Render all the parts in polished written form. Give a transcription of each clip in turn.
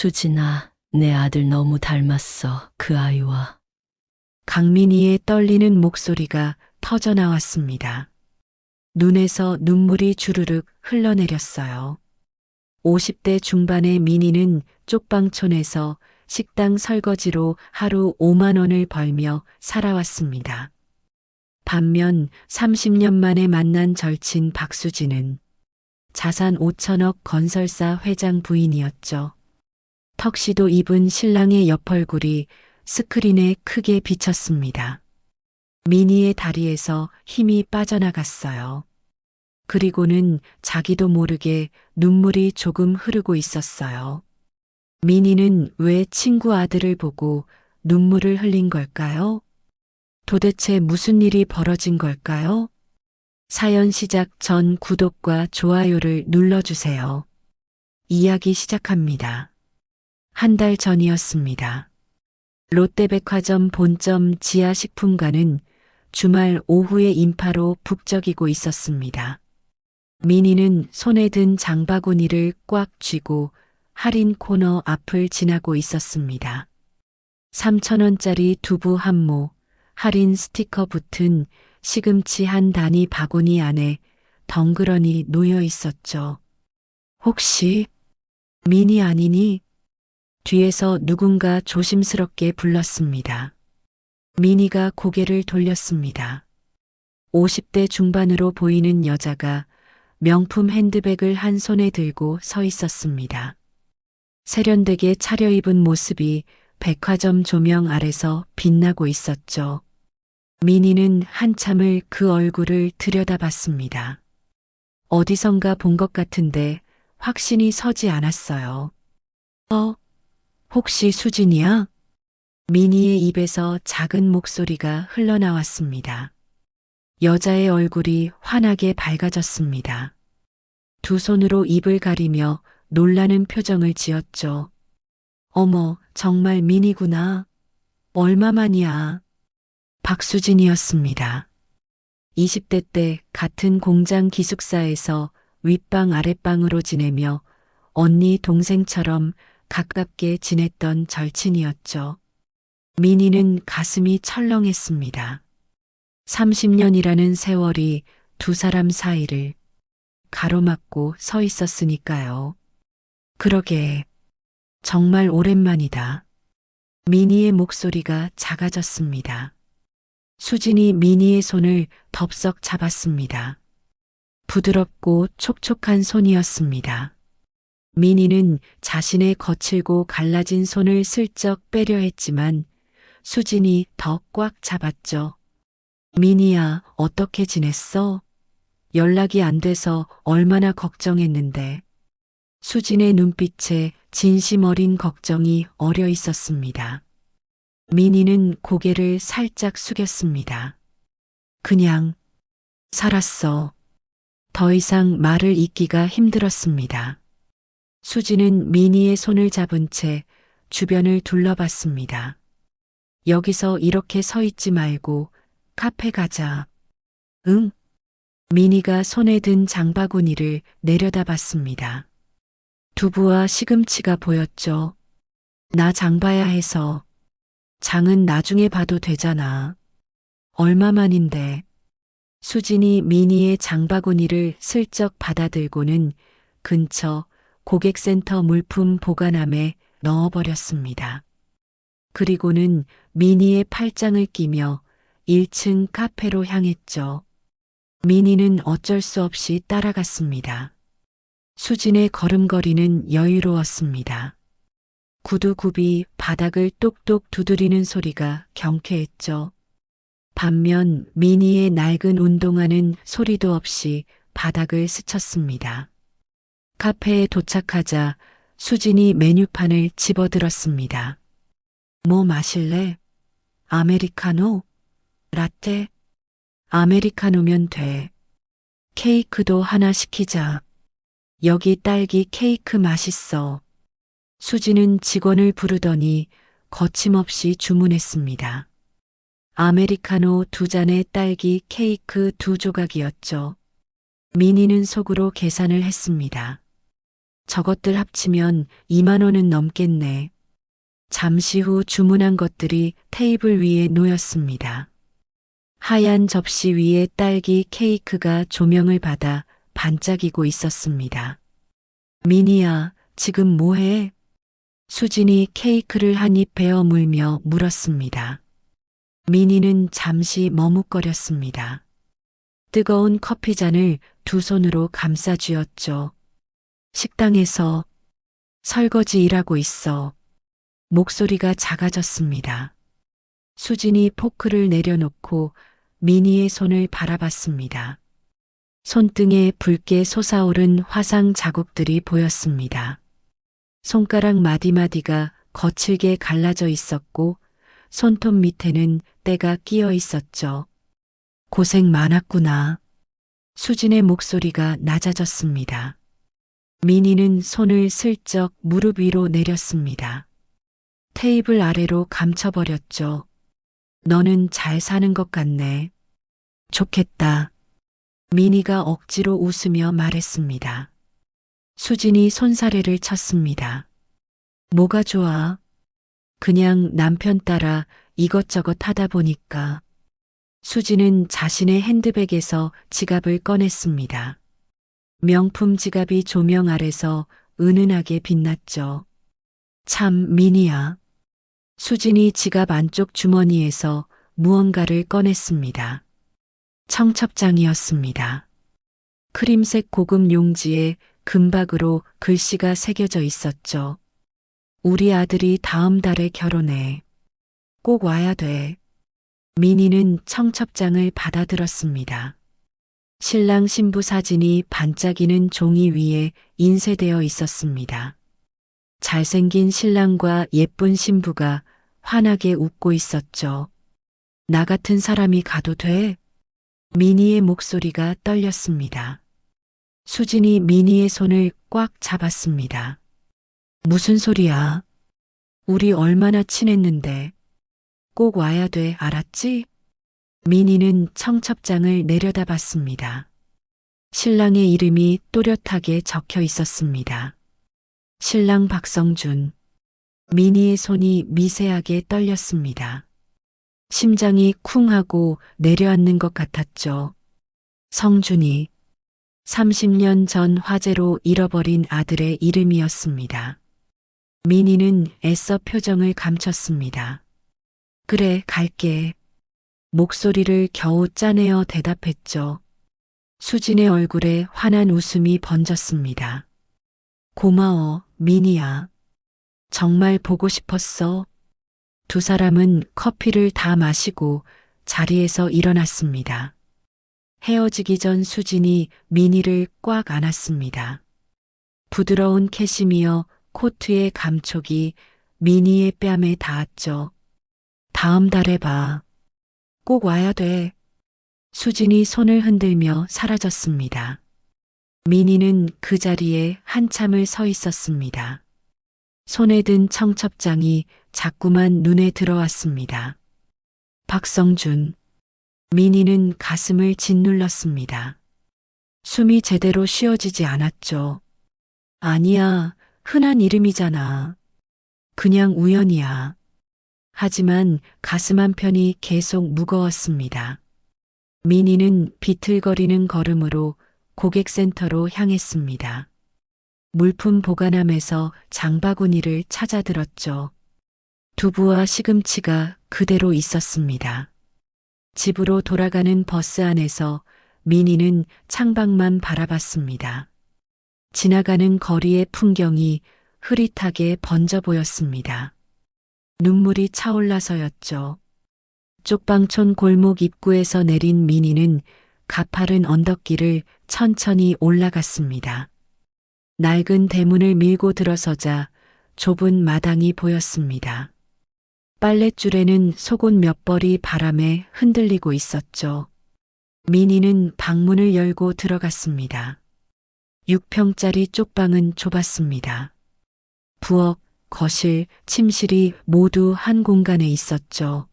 수진아, 내 아들 너무 닮았어, 그 아이와. 강민희의 떨리는 목소리가 터져 나왔습니다. 눈에서 눈물이 주르륵 흘러내렸어요. 50대 중반의 민희는 쪽방촌에서 식당 설거지로 하루 5만 원을 벌며 살아왔습니다. 반면 30년 만에 만난 절친 박수진은 자산 5천억 건설사 회장 부인이었죠. 턱시도 입은 신랑의 옆얼굴이 스크린에 크게 비쳤습니다. 미니의 다리에서 힘이 빠져나갔어요. 그리고는 자기도 모르게 눈물이 조금 흐르고 있었어요. 미니는 왜 친구 아들을 보고 눈물을 흘린 걸까요? 도대체 무슨 일이 벌어진 걸까요? 사연 시작 전 구독과 좋아요를 눌러주세요. 이야기 시작합니다. 한 달 전이었습니다. 롯데백화점 본점 지하식품관은 주말 오후의 인파로 북적이고 있었습니다. 미니는 손에 든 장바구니를 꽉 쥐고 할인 코너 앞을 지나고 있었습니다. 3,000원짜리 두부 한 모, 할인 스티커 붙은 시금치 한 단위 바구니 안에 덩그러니 놓여 있었죠. 혹시 미니 아니니? 뒤에서 누군가 조심스럽게 불렀습니다. 미니가 고개를 돌렸습니다. 50대 중반으로 보이는 여자가 명품 핸드백을 한 손에 들고 서 있었습니다. 세련되게 차려입은 모습이 백화점 조명 아래서 빛나고 있었죠. 미니는 한참을 그 얼굴을 들여다봤습니다. 어디선가 본 것 같은데 확신이 서지 않았어요. 혹시 수진이야? 미니의 입에서 작은 목소리가 흘러나왔습니다. 여자의 얼굴이 환하게 밝아졌습니다. 두 손으로 입을 가리며 놀라는 표정을 지었죠. 어머, 정말 미니구나. 얼마만이야? 박수진이었습니다. 20대 때 같은 공장 기숙사에서 윗방 아랫방으로 지내며 언니 동생처럼 가깝게 지냈던 절친이었죠. 미니는 가슴이 철렁했습니다. 30년이라는 세월이 두 사람 사이를 가로막고 서 있었으니까요. 그러게, 정말 오랜만이다. 미니의 목소리가 작아졌습니다. 수진이 미니의 손을 덥석 잡았습니다. 부드럽고 촉촉한 손이었습니다. 미니는 자신의 거칠고 갈라진 손을 슬쩍 빼려 했지만 수진이 더 꽉 잡았죠. 미니야, 어떻게 지냈어? 연락이 안 돼서 얼마나 걱정했는데. 수진의 눈빛에 진심 어린 걱정이 어려 있었습니다. 미니는 고개를 살짝 숙였습니다. 그냥 살았어. 더 이상 말을 잇기가 힘들었습니다. 수진은 미니의 손을 잡은 채 주변을 둘러봤습니다. 여기서 이렇게 서 있지 말고 카페 가자. 응? 미니가 손에 든 장바구니를 내려다봤습니다. 두부와 시금치가 보였죠. 나 장 봐야 해서. 장은 나중에 봐도 되잖아. 얼마만인데. 수진이 미니의 장바구니를 슬쩍 받아들고는 근처 고객센터 물품 보관함에 넣어버렸습니다. 그리고는 미니의 팔짱을 끼며 1층 카페로 향했죠. 미니는 어쩔 수 없이 따라갔습니다. 수진의 걸음걸이는 여유로웠습니다. 구두굽이 바닥을 똑똑 두드리는 소리가 경쾌했죠. 반면 미니의 낡은 운동화는 소리도 없이 바닥을 스쳤습니다. 카페에 도착하자 수진이 메뉴판을 집어들었습니다. 뭐 마실래? 아메리카노? 라떼? 아메리카노면 돼. 케이크도 하나 시키자. 여기 딸기 케이크 맛있어. 수진은 직원을 부르더니 거침없이 주문했습니다. 아메리카노 2잔에 딸기 케이크 2조각이었죠. 미니는 속으로 계산을 했습니다. 저것들 합치면 2만 원은 넘겠네. 잠시 후 주문한 것들이 테이블 위에 놓였습니다. 하얀 접시 위에 딸기 케이크가 조명을 받아 반짝이고 있었습니다. 미니야, 지금 뭐해? 수진이 케이크를 한 입 베어 물며 물었습니다. 미니는 잠시 머뭇거렸습니다. 뜨거운 커피잔을 두 손으로 감싸 쥐었죠. 식당에서 설거지 일하고 있어. 목소리가 작아졌습니다. 수진이 포크를 내려놓고 미니의 손을 바라봤습니다. 손등에 붉게 솟아오른 화상 자국들이 보였습니다. 손가락 마디마디가 거칠게 갈라져 있었고 손톱 밑에는 때가 끼어 있었죠. 고생 많았구나. 수진의 목소리가 낮아졌습니다. 미니는 손을 슬쩍 무릎 위로 내렸습니다. 테이블 아래로 감춰버렸죠. 너는 잘 사는 것 같네. 좋겠다. 미니가 억지로 웃으며 말했습니다. 수진이 손사래를 쳤습니다. 뭐가 좋아? 그냥 남편 따라 이것저것 하다 보니까. 수진은 자신의 핸드백에서 지갑을 꺼냈습니다. 명품 지갑이 조명 아래서 은은하게 빛났죠. 참 미니야. 수진이 지갑 안쪽 주머니에서 무언가를 꺼냈습니다. 청첩장이었습니다. 크림색 고급 용지에 금박으로 글씨가 새겨져 있었죠. 우리 아들이 다음 달에 결혼해. 꼭 와야 돼. 미니는 청첩장을 받아들었습니다. 신랑 신부 사진이 반짝이는 종이 위에 인쇄되어 있었습니다. 잘생긴 신랑과 예쁜 신부가 환하게 웃고 있었죠. 나 같은 사람이 가도 돼? 미니의 목소리가 떨렸습니다. 수진이 미니의 손을 꽉 잡았습니다. 무슨 소리야? 우리 얼마나 친했는데. 꼭 와야 돼, 알았지? 미니는 청첩장을 내려다봤습니다. 신랑의 이름이 또렷하게 적혀 있었습니다. 신랑 박성준. 미니의 손이 미세하게 떨렸습니다. 심장이 쿵 하고 내려앉는 것 같았죠. 성준이 30년 전 화재로 잃어버린 아들의 이름이었습니다. 미니는 애써 표정을 감췄습니다. 그래, 갈게. 목소리를 겨우 짜내어 대답했죠. 수진의 얼굴에 환한 웃음이 번졌습니다. 고마워, 미니야. 정말 보고 싶었어. 두 사람은 커피를 다 마시고 자리에서 일어났습니다. 헤어지기 전 수진이 미니를 꽉 안았습니다. 부드러운 캐시미어 코트의 감촉이 미니의 뺨에 닿았죠. 다음 달에 봐. 꼭 와야 돼. 수진이 손을 흔들며 사라졌습니다. 미니는 그 자리에 한참을 서 있었습니다. 손에 든 청첩장이 자꾸만 눈에 들어왔습니다. 박성준. 미니는 가슴을 짓눌렀습니다. 숨이 제대로 쉬어지지 않았죠. 아니야, 흔한 이름이잖아. 그냥 우연이야. 하지만 가슴 한편이 계속 무거웠습니다. 미니는 비틀거리는 걸음으로 고객센터로 향했습니다. 물품 보관함에서 장바구니를 찾아들었죠. 두부와 시금치가 그대로 있었습니다. 집으로 돌아가는 버스 안에서 미니는 창밖만 바라봤습니다. 지나가는 거리의 풍경이 흐릿하게 번져 보였습니다. 눈물이 차올라서였죠. 쪽방촌 골목 입구에서 내린 미니는 가파른 언덕길을 천천히 올라갔습니다. 낡은 대문을 밀고 들어서자 좁은 마당이 보였습니다. 빨랫줄에는 속옷 몇 벌이 바람에 흔들리고 있었죠. 미니는 방문을 열고 들어갔습니다. 6평짜리 쪽방은 좁았습니다. 부엌, 거실, 침실이 모두 한 공간에 있었죠.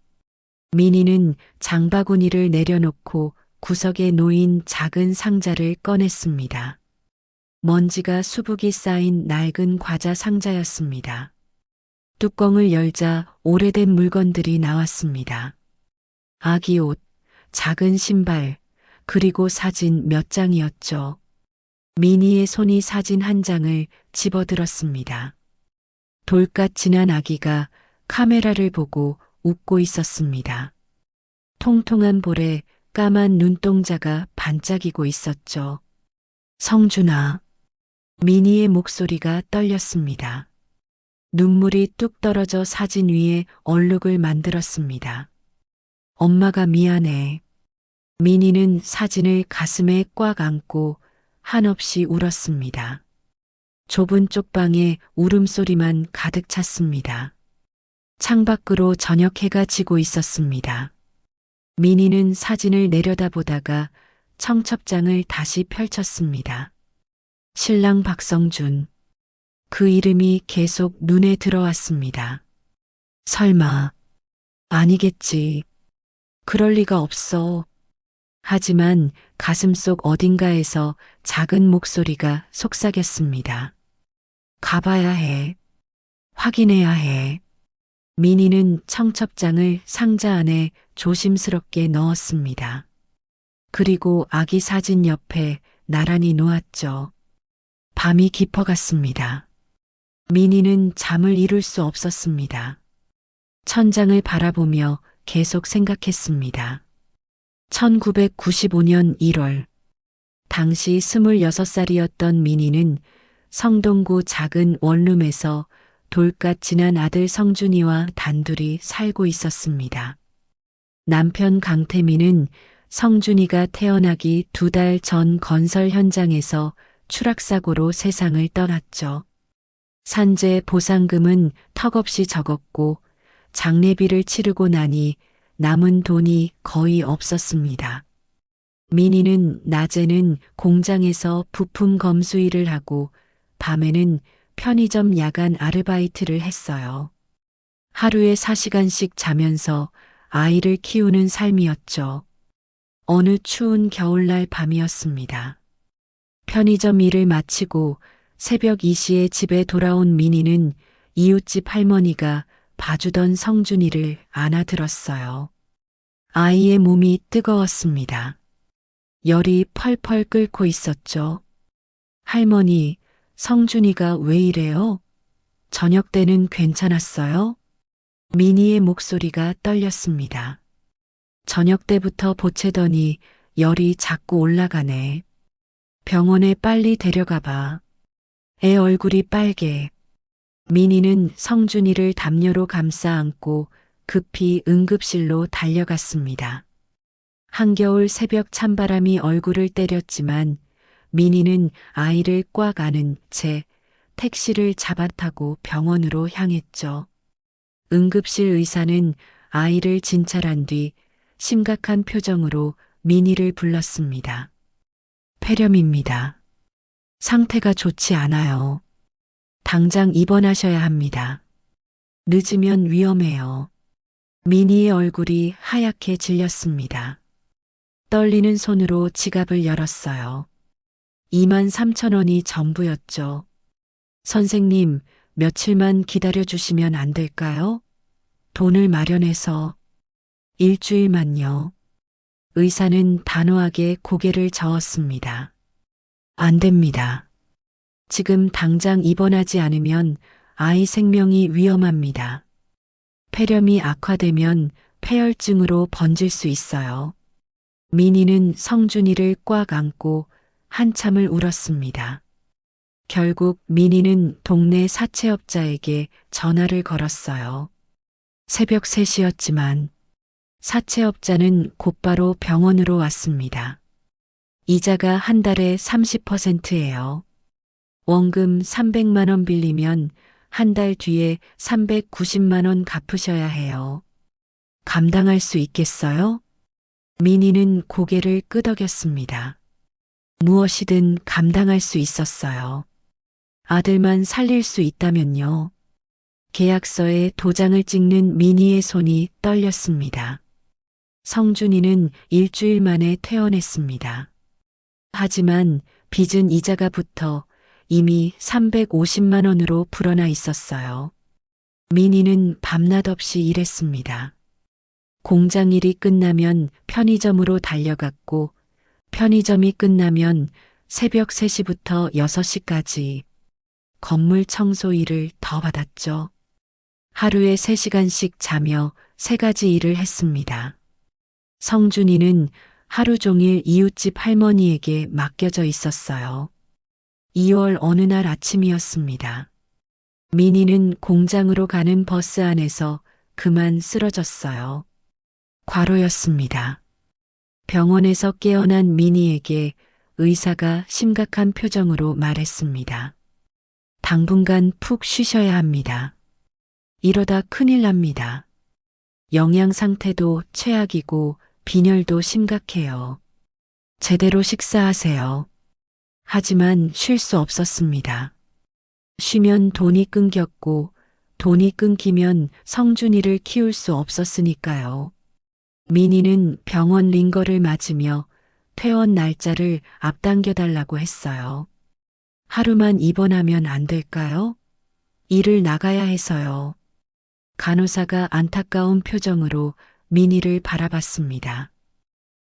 미니는 장바구니를 내려놓고 구석에 놓인 작은 상자를 꺼냈습니다. 먼지가 수북이 쌓인 낡은 과자 상자였습니다. 뚜껑을 열자 오래된 물건들이 나왔습니다. 아기 옷, 작은 신발, 그리고 사진 몇 장이었죠. 미니의 손이 사진 한 장을 집어들었습니다. 돌같 지난 아기가 카메라를 보고 웃고 있었습니다. 통통한 볼에 까만 눈동자가 반짝이고 있었죠. 성준아. 미니의 목소리가 떨렸습니다. 눈물이 뚝 떨어져 사진 위에 얼룩을 만들었습니다. 엄마가 미안해. 미니는 사진을 가슴에 꽉 안고 한없이 울었습니다. 좁은 쪽방에 울음소리만 가득 찼습니다. 창밖으로 저녁 해가 지고 있었습니다. 미니는 사진을 내려다보다가 청첩장을 다시 펼쳤습니다. 신랑 박성준. 그 이름이 계속 눈에 들어왔습니다. 설마. 아니겠지. 그럴 리가 없어. 하지만 가슴속 어딘가에서 작은 목소리가 속삭였습니다. 가봐야 해. 확인해야 해. 미니는 청첩장을 상자 안에 조심스럽게 넣었습니다. 그리고 아기 사진 옆에 나란히 놓았죠. 밤이 깊어갔습니다. 미니는 잠을 이룰 수 없었습니다. 천장을 바라보며 계속 생각했습니다. 1995년 1월, 당시 26살이었던 미니는 성동구 작은 원룸에서 돌같 지난 아들 성준이와 단둘이 살고 있었습니다. 남편 강태민은 성준이가 태어나기 2달 전 건설 현장에서 추락사고로 세상을 떠났죠. 산재 보상금은 턱없이 적었고 장례비를 치르고 나니 남은 돈이 거의 없었습니다. 미니는 낮에는 공장에서 부품 검수 일을 하고 밤에는 편의점 야간 아르바이트를 했어요. 하루에 4시간씩 자면서 아이를 키우는 삶이었죠. 어느 추운 겨울날 밤이었습니다. 편의점 일을 마치고 새벽 2시에 집에 돌아온 미니는 이웃집 할머니가 봐주던 성준이를 안아들었어요. 아이의 몸이 뜨거웠습니다. 열이 펄펄 끓고 있었죠. 할머니, 성준이가 왜 이래요? 저녁 때는 괜찮았어요? 미니의 목소리가 떨렸습니다. 저녁 때부터 보채더니 열이 자꾸 올라가네. 병원에 빨리 데려가 봐. 애 얼굴이 빨개. 미니는 성준이를 담요로 감싸 안고 급히 응급실로 달려갔습니다. 한겨울 새벽 찬바람이 얼굴을 때렸지만 미니는 아이를 꽉 안은 채 택시를 잡아타고 병원으로 향했죠. 응급실 의사는 아이를 진찰한 뒤 심각한 표정으로 미니를 불렀습니다. 폐렴입니다. 상태가 좋지 않아요. 당장 입원하셔야 합니다. 늦으면 위험해요. 미니의 얼굴이 하얗게 질렸습니다. 떨리는 손으로 지갑을 열었어요. 23,000원이 전부였죠. 선생님, 며칠만 기다려주시면 안 될까요? 돈을 마련해서. 일주일만요. 의사는 단호하게 고개를 저었습니다. 안 됩니다. 지금 당장 입원하지 않으면 아이 생명이 위험합니다. 폐렴이 악화되면 폐혈증으로 번질 수 있어요. 미니는 성준이를 꽉 안고 한참을 울었습니다. 결국 미니는 동네 사채업자에게 전화를 걸었어요. 새벽 3시였지만 사채업자는 곧바로 병원으로 왔습니다. 이자가 한 달에 30%예요. 원금 300만 원 빌리면 한 달 뒤에 390만 원 갚으셔야 해요. 감당할 수 있겠어요? 미니는 고개를 끄덕였습니다. 무엇이든 감당할 수 있었어요. 아들만 살릴 수 있다면요. 계약서에 도장을 찍는 미니의 손이 떨렸습니다. 성준이는 일주일 만에 퇴원했습니다. 하지만 빚은 이자가 붙어 이미 350만 원으로 불어나 있었어요. 민희는 밤낮 없이 일했습니다. 공장 일이 끝나면 편의점으로 달려갔고, 편의점이 끝나면 새벽 3시부터 6시까지 건물 청소 일을 더 받았죠. 하루에 3시간씩 자며 3가지 일을 했습니다. 성준이는 하루 종일 이웃집 할머니에게 맡겨져 있었어요. 2월 어느 날 아침이었습니다. 민희는 공장으로 가는 버스 안에서 그만 쓰러졌어요. 과로였습니다. 병원에서 깨어난 민희에게 의사가 심각한 표정으로 말했습니다. 당분간 푹 쉬셔야 합니다. 이러다 큰일 납니다. 영양 상태도 최악이고 빈혈도 심각해요. 제대로 식사하세요. 하지만 쉴 수 없었습니다. 쉬면 돈이 끊겼고 돈이 끊기면 성준이를 키울 수 없었으니까요. 민희는 병원 링거를 맞으며 퇴원 날짜를 앞당겨 달라고 했어요. 하루만 입원하면 안 될까요? 일을 나가야 해서요. 간호사가 안타까운 표정으로 민희를 바라봤습니다.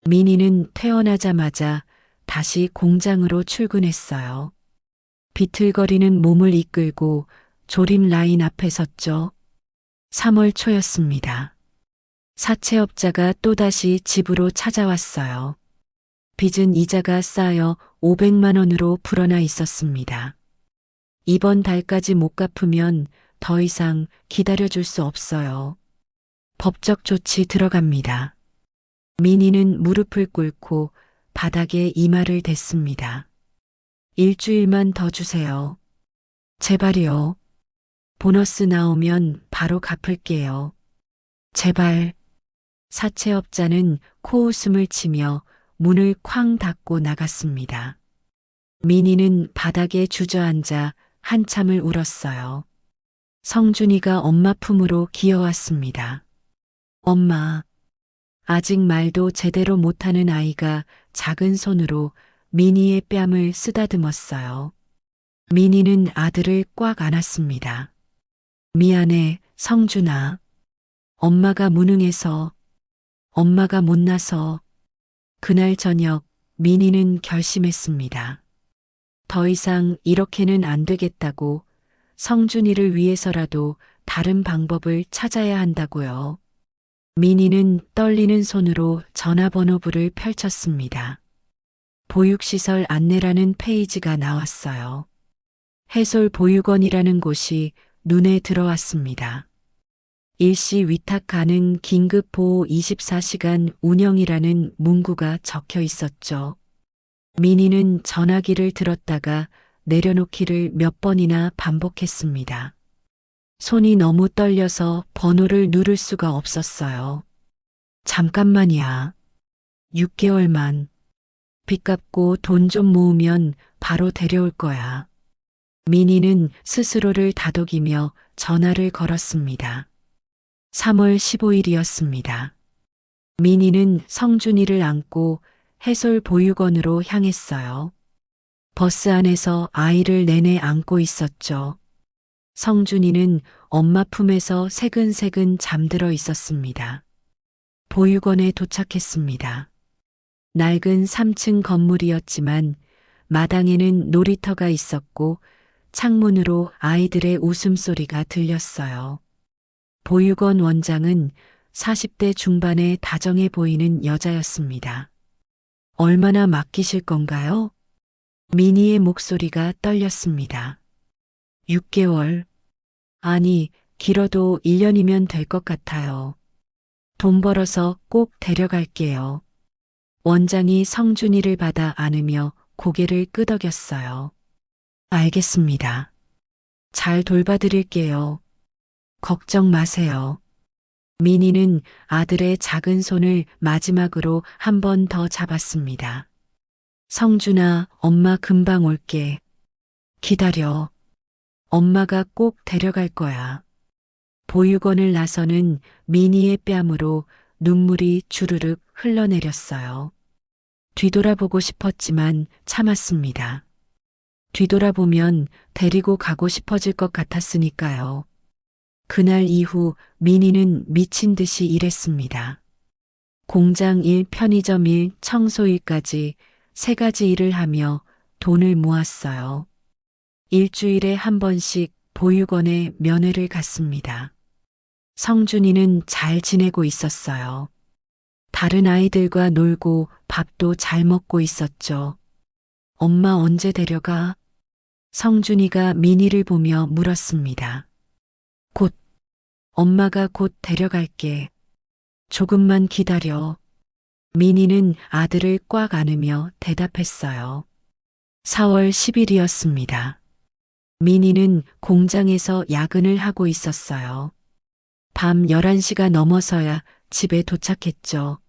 민희는 퇴원하자마자 다시 공장으로 출근했어요. 비틀거리는 몸을 이끌고 조립 라인 앞에 섰죠. 3월 초였습니다. 사채업자가 또다시 집으로 찾아왔어요. 빚은 이자가 쌓여 500만 원으로 불어나 있었습니다. 이번 달까지 못 갚으면 더 이상 기다려줄 수 없어요. 법적 조치 들어갑니다. 민희는 무릎을 꿇고 바닥에 이마를 댔습니다. 일주일만 더 주세요. 제발요. 보너스 나오면 바로 갚을게요. 제발. 사채업자는 코웃음을 치며 문을 쾅 닫고 나갔습니다. 민희는 바닥에 주저앉아 한참을 울었어요. 성준이가 엄마 품으로 기어왔습니다. 엄마. 아직 말도 제대로 못하는 아이가 작은 손으로 민희의 뺨을 쓰다듬었어요. 민희는 아들을 꽉 안았습니다. 미안해, 성준아. 엄마가 무능해서, 엄마가 못나서. 그날 저녁 민희는 결심했습니다. 더 이상 이렇게는 안 되겠다고, 성준이를 위해서라도 다른 방법을 찾아야 한다고요. 민희는 떨리는 손으로 전화번호부를 펼쳤습니다. 보육시설 안내라는 페이지가 나왔어요. 해솔보육원이라는 곳이 눈에 들어왔습니다. 일시 위탁 가능 긴급보호 24시간 운영이라는 문구가 적혀 있었죠. 민희는 전화기를 들었다가 내려놓기를 몇 번이나 반복했습니다. 손이 너무 떨려서 번호를 누를 수가 없었어요. 잠깐만이야. 6개월만. 빚 갚고 돈 좀 모으면 바로 데려올 거야. 민희는 스스로를 다독이며 전화를 걸었습니다. 3월 15일이었습니다. 민희는 성준이를 안고 해솔보육원으로 향했어요. 버스 안에서 아이를 내내 안고 있었죠. 성준이는 엄마 품에서 새근새근 잠들어 있었습니다. 보육원에 도착했습니다. 낡은 3층 건물이었지만 마당에는 놀이터가 있었고 창문으로 아이들의 웃음소리가 들렸어요. 보육원 원장은 40대 중반의 다정해 보이는 여자였습니다. 얼마나 맡기실 건가요? 민희의 목소리가 떨렸습니다. 6개월. 아니, 길어도 1년이면 될 것 같아요. 돈 벌어서 꼭 데려갈게요. 원장이 성준이를 받아 안으며 고개를 끄덕였어요. 알겠습니다. 잘 돌봐드릴게요. 걱정 마세요. 민희는 아들의 작은 손을 마지막으로 한 번 더 잡았습니다. 성준아, 엄마 금방 올게. 기다려. 엄마가 꼭 데려갈 거야. 보육원을 나서는 민희의 뺨으로 눈물이 주르륵 흘러내렸어요. 뒤돌아보고 싶었지만 참았습니다. 뒤돌아보면 데리고 가고 싶어질 것 같았으니까요. 그날 이후 민희는 미친 듯이 일했습니다. 공장 일, 편의점 일, 청소 일까지 3가지 일을 하며 돈을 모았어요. 일주일에 한 번씩 보육원에 면회를 갔습니다. 성준이는 잘 지내고 있었어요. 다른 아이들과 놀고 밥도 잘 먹고 있었죠. 엄마 언제 데려가? 성준이가 민희를 보며 물었습니다. 곧, 엄마가 곧 데려갈게. 조금만 기다려. 민희는 아들을 꽉 안으며 대답했어요. 4월 10일이었습니다. 민희는 공장에서 야근을 하고 있었어요. 밤 11시가 넘어서야 집에 도착했죠.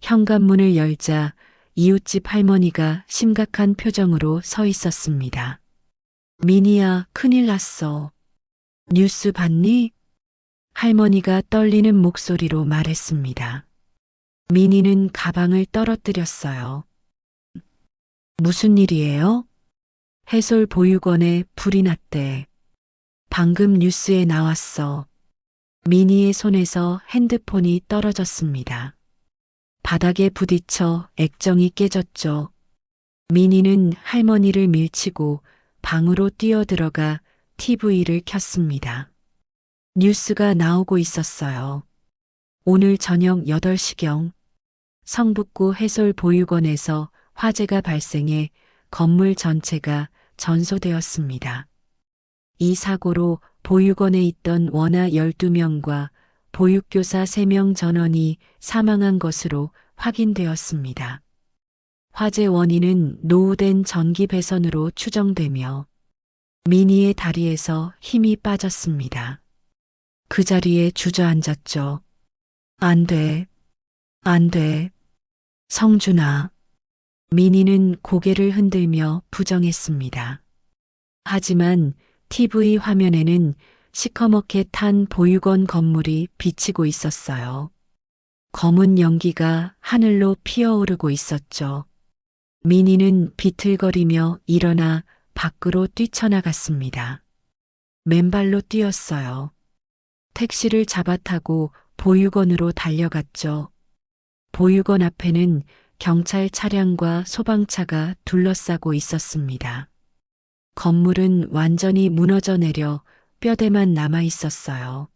현관문을 열자 이웃집 할머니가 심각한 표정으로 서 있었습니다. 민희야, 큰일 났어. 뉴스 봤니? 할머니가 떨리는 목소리로 말했습니다. 민희는 가방을 떨어뜨렸어요. 무슨 일이에요? 해솔 보육원에 불이 났대. 방금 뉴스에 나왔어. 민희의 손에서 핸드폰이 떨어졌습니다. 바닥에 부딪혀 액정이 깨졌죠. 민희는 할머니를 밀치고 방으로 뛰어들어가 TV를 켰습니다. 뉴스가 나오고 있었어요. 오늘 저녁 8시경 성북구 해솔 보육원에서 화재가 발생해 건물 전체가 전소되었습니다. 이 사고로 보육원에 있던 원아 12명과 보육교사 3명 전원이 사망한 것으로 확인되었습니다. 화재 원인은 노후된 전기 배선으로 추정되며 민희의 다리에서 힘이 빠졌습니다. 그 자리에 주저앉았죠. 안 돼. 안 돼. 성준아. 민희는 고개를 흔들며 부정했습니다. 하지만 TV 화면에는 시커멓게 탄 보육원 건물이 비치고 있었어요. 검은 연기가 하늘로 피어오르고 있었죠. 민희는 비틀거리며 일어나 밖으로 뛰쳐나갔습니다. 맨발로 뛰었어요. 택시를 잡아타고 보육원으로 달려갔죠. 보육원 앞에는 경찰 차량과 소방차가 둘러싸고 있었습니다. 건물은 완전히 무너져 내려 뼈대만 남아 있었어요.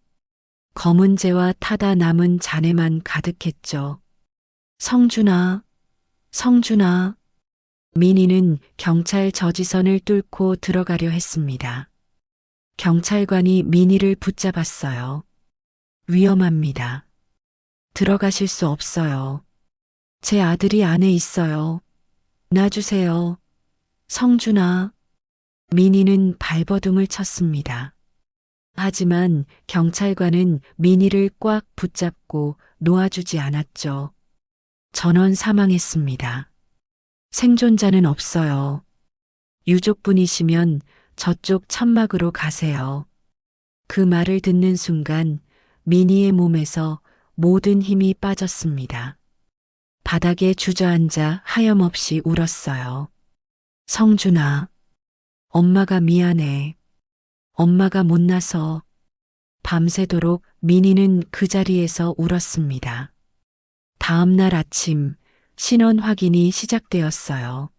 검은 재와 타다 남은 잔해만 가득했죠. 성준아, 성준아. 민희는 경찰 저지선을 뚫고 들어가려 했습니다. 경찰관이 민희를 붙잡았어요. 위험합니다. 들어가실 수 없어요. 제 아들이 안에 있어요. 놔주세요. 성준아. 민희는 발버둥을 쳤습니다. 하지만 경찰관은 민희를 꽉 붙잡고 놓아주지 않았죠. 전원 사망했습니다. 생존자는 없어요. 유족분이시면 저쪽 천막으로 가세요. 그 말을 듣는 순간 민희의 몸에서 모든 힘이 빠졌습니다. 바닥에 주저앉아 하염없이 울었어요. 성준아, 엄마가 미안해. 엄마가 못나서. 밤새도록 민희는 그 자리에서 울었습니다. 다음 날 아침 신원 확인이 시작되었어요.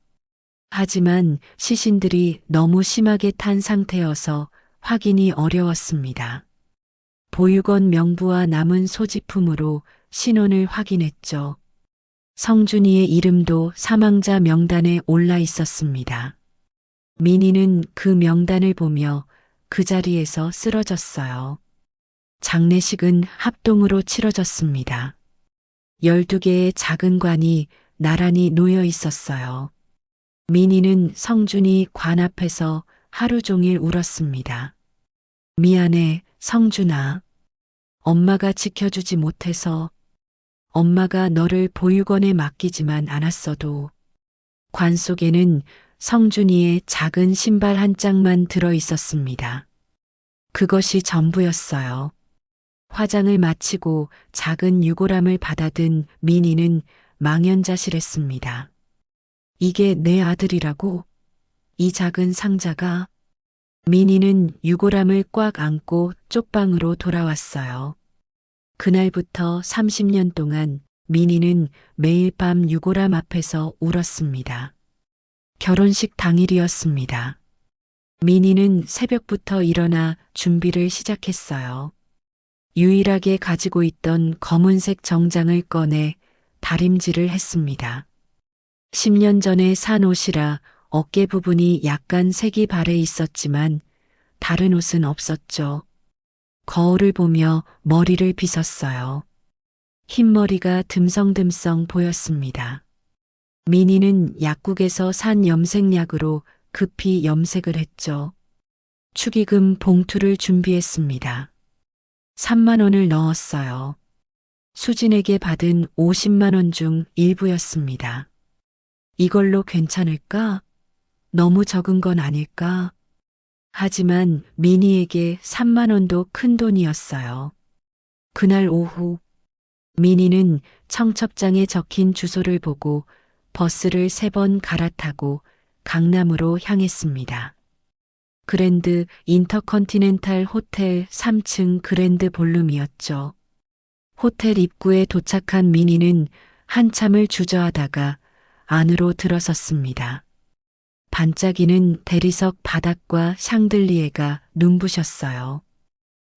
하지만 시신들이 너무 심하게 탄 상태여서 확인이 어려웠습니다. 보육원 명부와 남은 소지품으로 신원을 확인했죠. 성준이의 이름도 사망자 명단에 올라 있었습니다. 민희는 그 명단을 보며 그 자리에서 쓰러졌어요. 장례식은 합동으로 치러졌습니다. 12개의 작은 관이 나란히 놓여 있었어요. 민희는 성준이 관 앞에서 하루 종일 울었습니다. 미안해, 성준아. 엄마가 지켜주지 못해서. 엄마가 너를 보육원에 맡기지만 않았어도. 관 속에는 성준이의 작은 신발 한 짝만 들어 있었습니다. 그것이 전부였어요. 화장을 마치고 작은 유골함을 받아든 민희는 망연자실했습니다. 이게 내 아들이라고? 이 작은 상자가. 민희는 유골함을 꽉 안고 쪽방으로 돌아왔어요. 그날부터 30년 동안 민희는 매일 밤 유골함 앞에서 울었습니다. 결혼식 당일이었습니다. 민희는 새벽부터 일어나 준비를 시작했어요. 유일하게 가지고 있던 검은색 정장을 꺼내 다림질을 했습니다. 10년 전에 산 옷이라 어깨 부분이 약간 색이 발해 있었지만 다른 옷은 없었죠. 거울을 보며 머리를 빗었어요. 흰머리가 듬성듬성 보였습니다. 민희는 약국에서 산 염색약으로 급히 염색을 했죠. 축의금 봉투를 준비했습니다. 3만 원을 넣었어요. 수진에게 받은 50만 원 중 일부였습니다. 이걸로 괜찮을까? 너무 적은 건 아닐까? 하지만 민희에게 3만 원도 큰 돈이었어요. 그날 오후 민희는 청첩장에 적힌 주소를 보고 버스를 3번 갈아타고 강남으로 향했습니다. 그랜드 인터컨티넨탈 호텔 3층 그랜드 볼룸이었죠. 호텔 입구에 도착한 민희는 한참을 주저하다가 안으로 들어섰습니다. 반짝이는 대리석 바닥과 샹들리에가 눈부셨어요.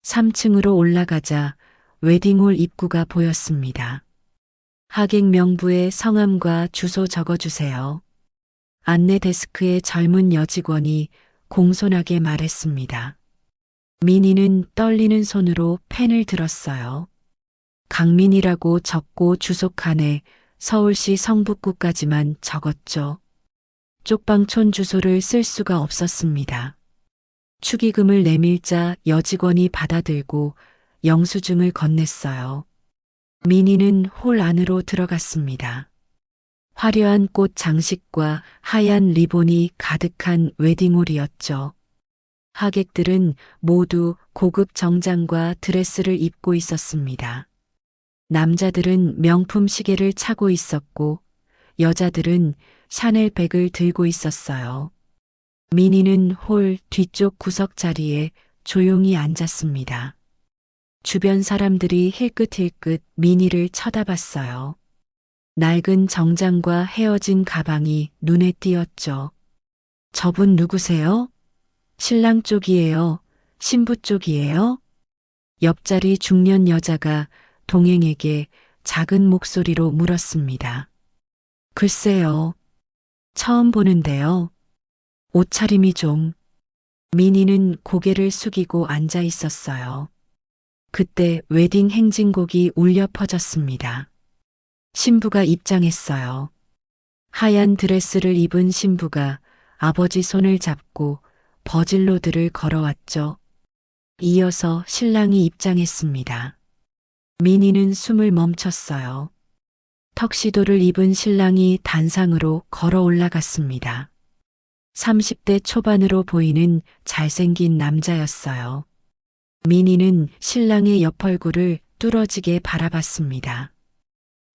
3층으로 올라가자 웨딩홀 입구가 보였습니다. 하객 명부에 성함과 주소 적어주세요. 안내 데스크의 젊은 여직원이 공손하게 말했습니다. 민희는 떨리는 손으로 펜을 들었어요. 강민이라고 적고 주소칸에 서울시 성북구까지만 적었죠. 쪽방촌 주소를 쓸 수가 없었습니다. 축의금을 내밀자 여직원이 받아들고 영수증을 건넸어요. 민희는 홀 안으로 들어갔습니다. 화려한 꽃 장식과 하얀 리본이 가득한 웨딩홀이었죠. 하객들은 모두 고급 정장과 드레스를 입고 있었습니다. 남자들은 명품 시계를 차고 있었고 여자들은 샤넬백을 들고 있었어요. 민희는 홀 뒤쪽 구석 자리에 조용히 앉았습니다. 주변 사람들이 힐끗힐끗 민희를 쳐다봤어요. 낡은 정장과 헤어진 가방이 눈에 띄었죠. 저분 누구세요? 신랑 쪽이에요? 신부 쪽이에요? 옆자리 중년 여자가 동행에게 작은 목소리로 물었습니다. 글쎄요. 처음 보는데요. 옷차림이 좀. 민희는 고개를 숙이고 앉아 있었어요. 그때 웨딩 행진곡이 울려 퍼졌습니다. 신부가 입장했어요. 하얀 드레스를 입은 신부가 아버지 손을 잡고 버질로드를 걸어왔죠. 이어서 신랑이 입장했습니다. 민희는 숨을 멈췄어요. 턱시도를 입은 신랑이 단상으로 걸어 올라갔습니다. 30대 초반으로 보이는 잘생긴 남자였어요. 민희는 신랑의 옆 얼굴을 뚫어지게 바라봤습니다.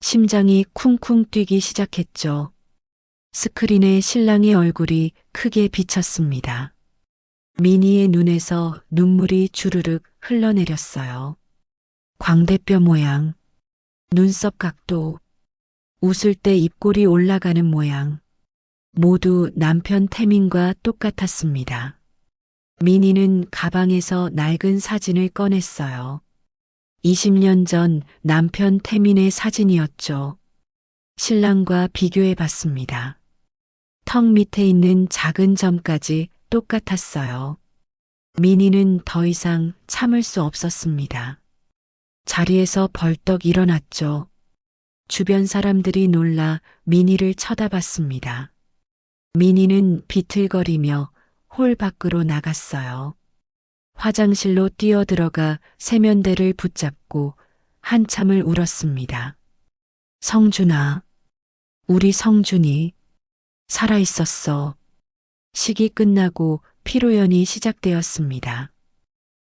심장이 쿵쿵 뛰기 시작했죠. 스크린에 신랑의 얼굴이 크게 비쳤습니다. 민희의 눈에서 눈물이 주르륵 흘러내렸어요. 광대뼈 모양, 눈썹 각도, 웃을 때 입꼬리 올라가는 모양, 모두 남편 태민과 똑같았습니다. 민희는 가방에서 낡은 사진을 꺼냈어요. 20년 전 남편 태민의 사진이었죠. 신랑과 비교해 봤습니다. 턱 밑에 있는 작은 점까지 똑같았어요. 민희는 더 이상 참을 수 없었습니다. 자리에서 벌떡 일어났죠. 주변 사람들이 놀라 민희를 쳐다봤습니다. 민희는 비틀거리며 홀 밖으로 나갔어요. 화장실로 뛰어들어가 세면대를 붙잡고 한참을 울었습니다. 성준아, 우리 성준이 살아있었어. 식이 끝나고 피로연이 시작되었습니다.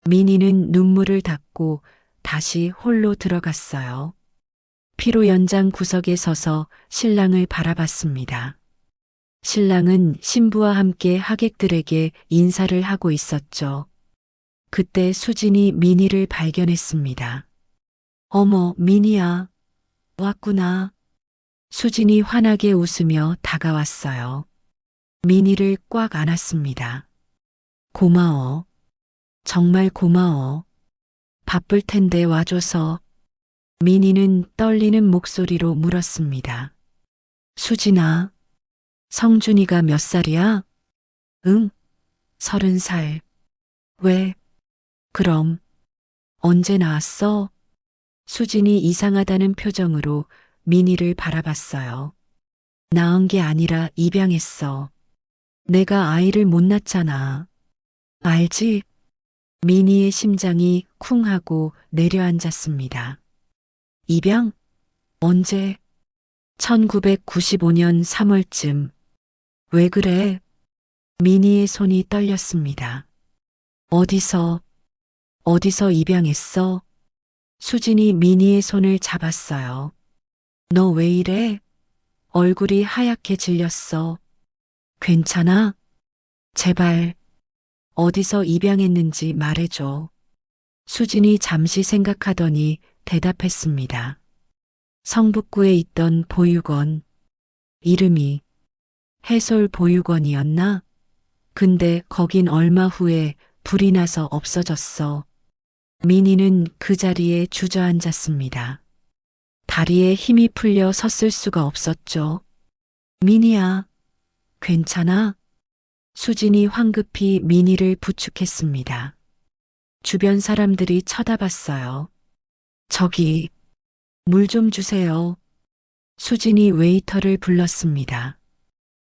민희는 눈물을 닦고 다시 홀로 들어갔어요. 피로 연장 구석에 서서 신랑을 바라봤습니다. 신랑은 신부와 함께 하객들에게 인사를 하고 있었죠. 그때 수진이 미니를 발견했습니다. 어머, 미니야. 왔구나. 수진이 환하게 웃으며 다가왔어요. 미니를 꽉 안았습니다. 고마워. 정말 고마워. 바쁠 텐데 와줘서. 미니는 떨리는 목소리로 물었습니다. 수진아, 성준이가 몇 살이야? 응, 30살. 왜? 그럼, 언제 나왔어? 수진이 이상하다는 표정으로 미니를 바라봤어요. 낳은 게 아니라 입양했어. 내가 아이를 못 낳잖아. 알지? 미니의 심장이 쿵 하고 내려앉았습니다. 입양? 언제? 1995년 3월쯤. 왜 그래? 미니의 손이 떨렸습니다. 어디서 입양했어? 수진이 미니의 손을 잡았어요. 너 왜 이래? 얼굴이 하얗게 질렸어. 괜찮아? 제발, 어디서 입양했는지 말해줘. 수진이 잠시 생각하더니 대답했습니다. 성북구에 있던 보육원. 이름이 해솔 보육원이었나? 근데 거긴 얼마 후에 불이 나서 없어졌어. 미니는 그 자리에 주저앉았습니다. 다리에 힘이 풀려 섰을 수가 없었죠. 미니야, 괜찮아? 수진이 황급히 미니를 부축했습니다. 주변 사람들이 쳐다봤어요. 저기, 물 좀 주세요. 수진이 웨이터를 불렀습니다.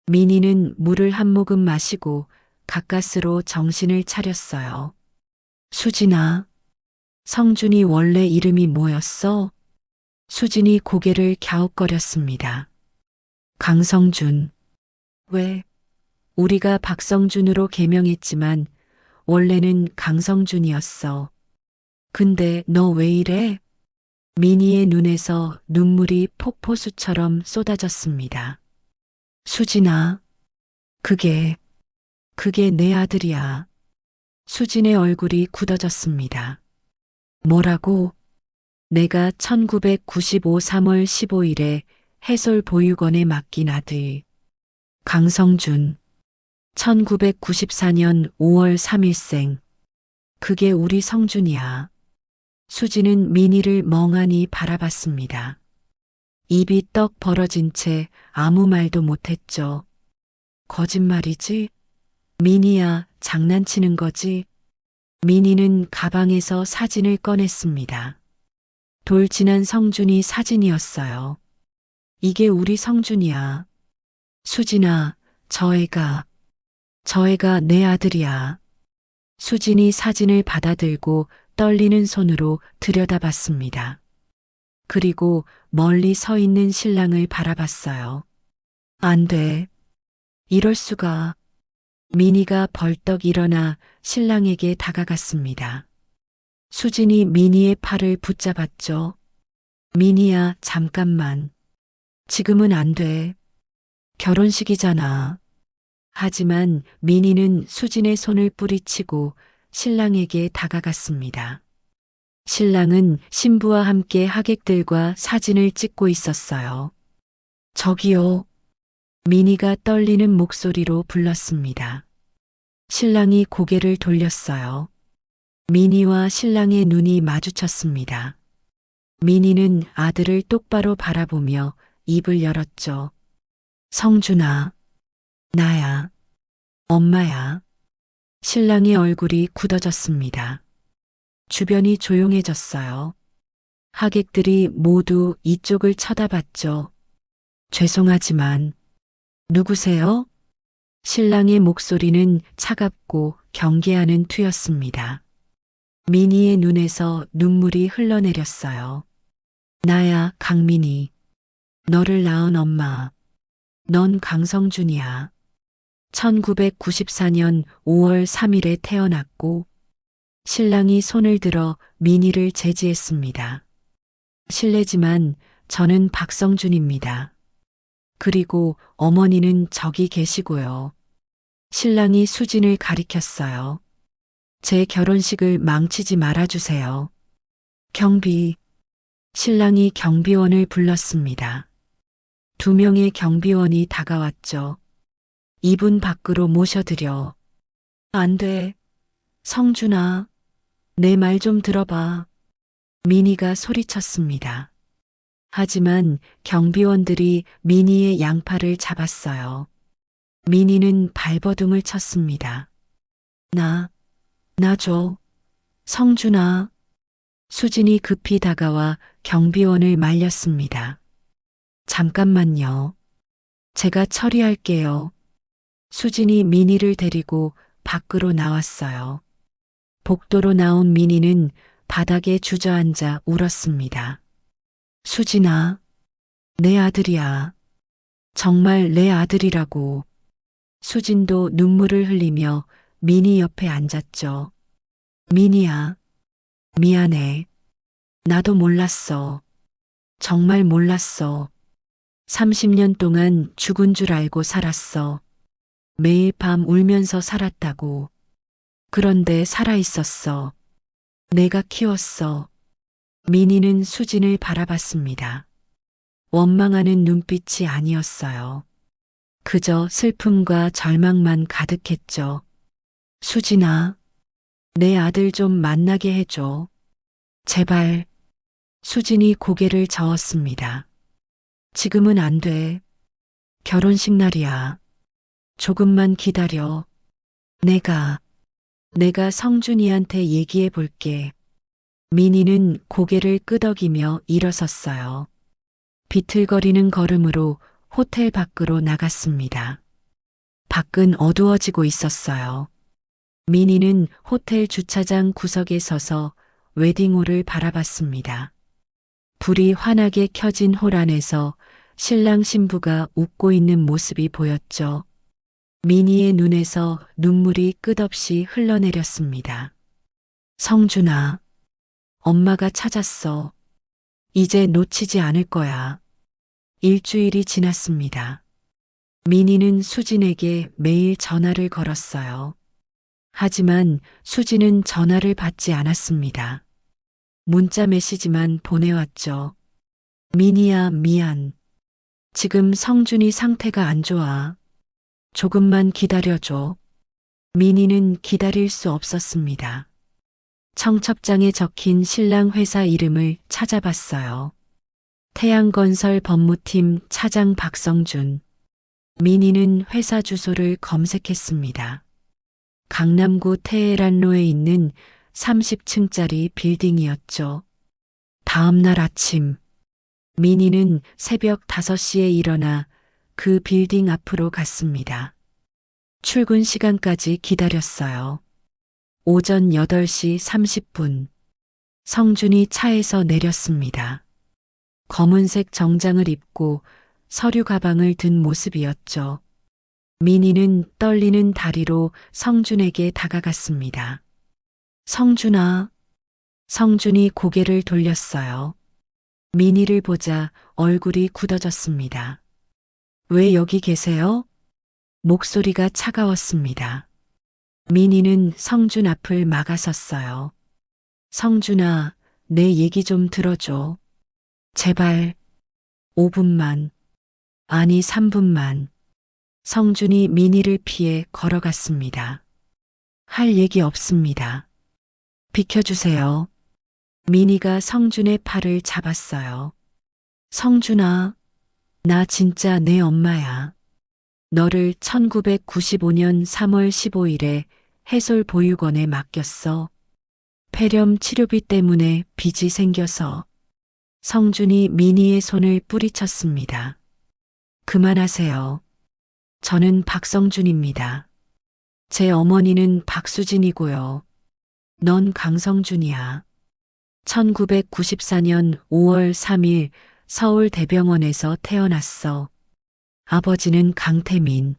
미니는 물을 한 모금 마시고 가까스로 정신을 차렸어요. 수진아, 성준이 원래 이름이 뭐였어? 수진이 고개를 갸웃거렸습니다. 강성준. 왜? 우리가 박성준으로 개명했지만 원래는 강성준이었어. 근데 너 왜 이래? 미니의 눈에서 눈물이 폭포수처럼 쏟아졌습니다. 수진아, 그게 내 아들이야. 수진의 얼굴이 굳어졌습니다. 뭐라고? 내가 1995 3월 15일에 해솔 보육원에 맡긴 아들. 강성준. 1994년 5월 3일생. 그게 우리 성준이야. 수진은 미니를 멍하니 바라봤습니다. 입이 떡 벌어진 채 아무 말도 못했죠. 거짓말이지? 미니야, 장난치는 거지? 미니는 가방에서 사진을 꺼냈습니다. 돌진한 성준이 사진이었어요. 이게 우리 성준이야. 수진아, 저 애가 내 아들이야. 수진이 사진을 받아들고 떨리는 손으로 들여다봤습니다. 그리고 멀리 서 있는 신랑을 바라봤어요. 안 돼. 이럴 수가. 미니가 벌떡 일어나 신랑에게 다가갔습니다. 수진이 미니의 팔을 붙잡았죠. 미니야, 잠깐만. 지금은 안 돼. 결혼식이잖아. 하지만 미니는 수진의 손을 뿌리치고 신랑에게 다가갔습니다. 신랑은 신부와 함께 하객들과 사진을 찍고 있었어요. 저기요. 미니가 떨리는 목소리로 불렀습니다. 신랑이 고개를 돌렸어요. 미니와 신랑의 눈이 마주쳤습니다. 미니는 아들을 똑바로 바라보며 입을 열었죠. 성준아, 나야, 엄마야. 신랑의 얼굴이 굳어졌습니다. 주변이 조용해졌어요. 하객들이 모두 이쪽을 쳐다봤죠. 죄송하지만, 누구세요? 신랑의 목소리는 차갑고 경계하는 투였습니다. 미니의 눈에서 눈물이 흘러내렸어요. 나야, 강민이. 너를 낳은 엄마. 넌 강성준이야. 1994년 5월 3일에 태어났고, 신랑이 손을 들어 미니를 제지했습니다. 실례지만 저는 박성준입니다. 그리고 어머니는 저기 계시고요. 신랑이 수진을 가리켰어요. 제 결혼식을 망치지 말아주세요. 경비. 신랑이 경비원을 불렀습니다. 2명의 경비원이 다가왔죠. 이분 밖으로 모셔드려. 안 돼. 성준아, 내 말 좀 들어봐. 미니가 소리쳤습니다. 하지만 경비원들이 미니의 양팔을 잡았어요. 미니는 발버둥을 쳤습니다. 나 줘. 성준아. 수진이 급히 다가와 경비원을 말렸습니다. 잠깐만요. 제가 처리할게요. 수진이 미니를 데리고 밖으로 나왔어요. 복도로 나온 미니는 바닥에 주저앉아 울었습니다. 수진아, 내 아들이야. 정말 내 아들이라고. 수진도 눈물을 흘리며 미니 옆에 앉았죠. 미니야, 미안해. 나도 몰랐어. 정말 몰랐어. 30년 동안 죽은 줄 알고 살았어. 매일 밤 울면서 살았다고. 그런데 살아있었어. 내가 키웠어. 미니는 수진을 바라봤습니다. 원망하는 눈빛이 아니었어요. 그저 슬픔과 절망만 가득했죠. 수진아, 내 아들 좀 만나게 해줘. 제발. 수진이 고개를 저었습니다. 지금은 안 돼. 결혼식 날이야. 조금만 기다려. 내가 성준이한테 얘기해 볼게. 미니는 고개를 끄덕이며 일어섰어요. 비틀거리는 걸음으로 호텔 밖으로 나갔습니다. 밖은 어두워지고 있었어요. 미니는 호텔 주차장 구석에 서서 웨딩홀을 바라봤습니다. 불이 환하게 켜진 홀 안에서 신랑 신부가 웃고 있는 모습이 보였죠. 미니의 눈에서 눈물이 끝없이 흘러내렸습니다. 성준아, 엄마가 찾았어. 이제 놓치지 않을 거야. 일주일이 지났습니다. 미니는 수진에게 매일 전화를 걸었어요. 하지만 수진은 전화를 받지 않았습니다. 문자 메시지만 보내왔죠. 미니야, 미안. 지금 성준이 상태가 안 좋아. 조금만 기다려줘. 미니는 기다릴 수 없었습니다. 청첩장에 적힌 신랑 회사 이름을 찾아봤어요. 태양건설 법무팀 차장 박성준. 미니는 회사 주소를 검색했습니다. 강남구 테헤란로에 있는 30층짜리 빌딩이었죠. 다음 날 아침, 미니는 새벽 5시에 일어나 그 빌딩 앞으로 갔습니다. 출근 시간까지 기다렸어요. 오전 8시 30분. 성준이 차에서 내렸습니다. 검은색 정장을 입고 서류 가방을 든 모습이었죠. 미니는 떨리는 다리로 성준에게 다가갔습니다. 성준아. 성준이 고개를 돌렸어요. 미니를 보자 얼굴이 굳어졌습니다. 왜 여기 계세요? 목소리가 차가웠습니다. 미니는 성준 앞을 막아섰어요. 성준아, 내 얘기 좀 들어줘. 제발. 5분만. 아니 3분만. 성준이 미니를 피해 걸어갔습니다. 할 얘기 없습니다. 비켜주세요. 미니가 성준의 팔을 잡았어요. 성준아, 나 진짜 내 엄마야. 너를 1995년 3월 15일에 해솔 보육원에 맡겼어. 폐렴 치료비 때문에 빚이 생겨서. 성준이 미니의 손을 뿌리쳤습니다. 그만하세요. 저는 박성준입니다. 제 어머니는 박수진이고요. 넌 강성준이야. 1994년 5월 3일 서울 대병원에서 태어났어. 아버지는 강태민.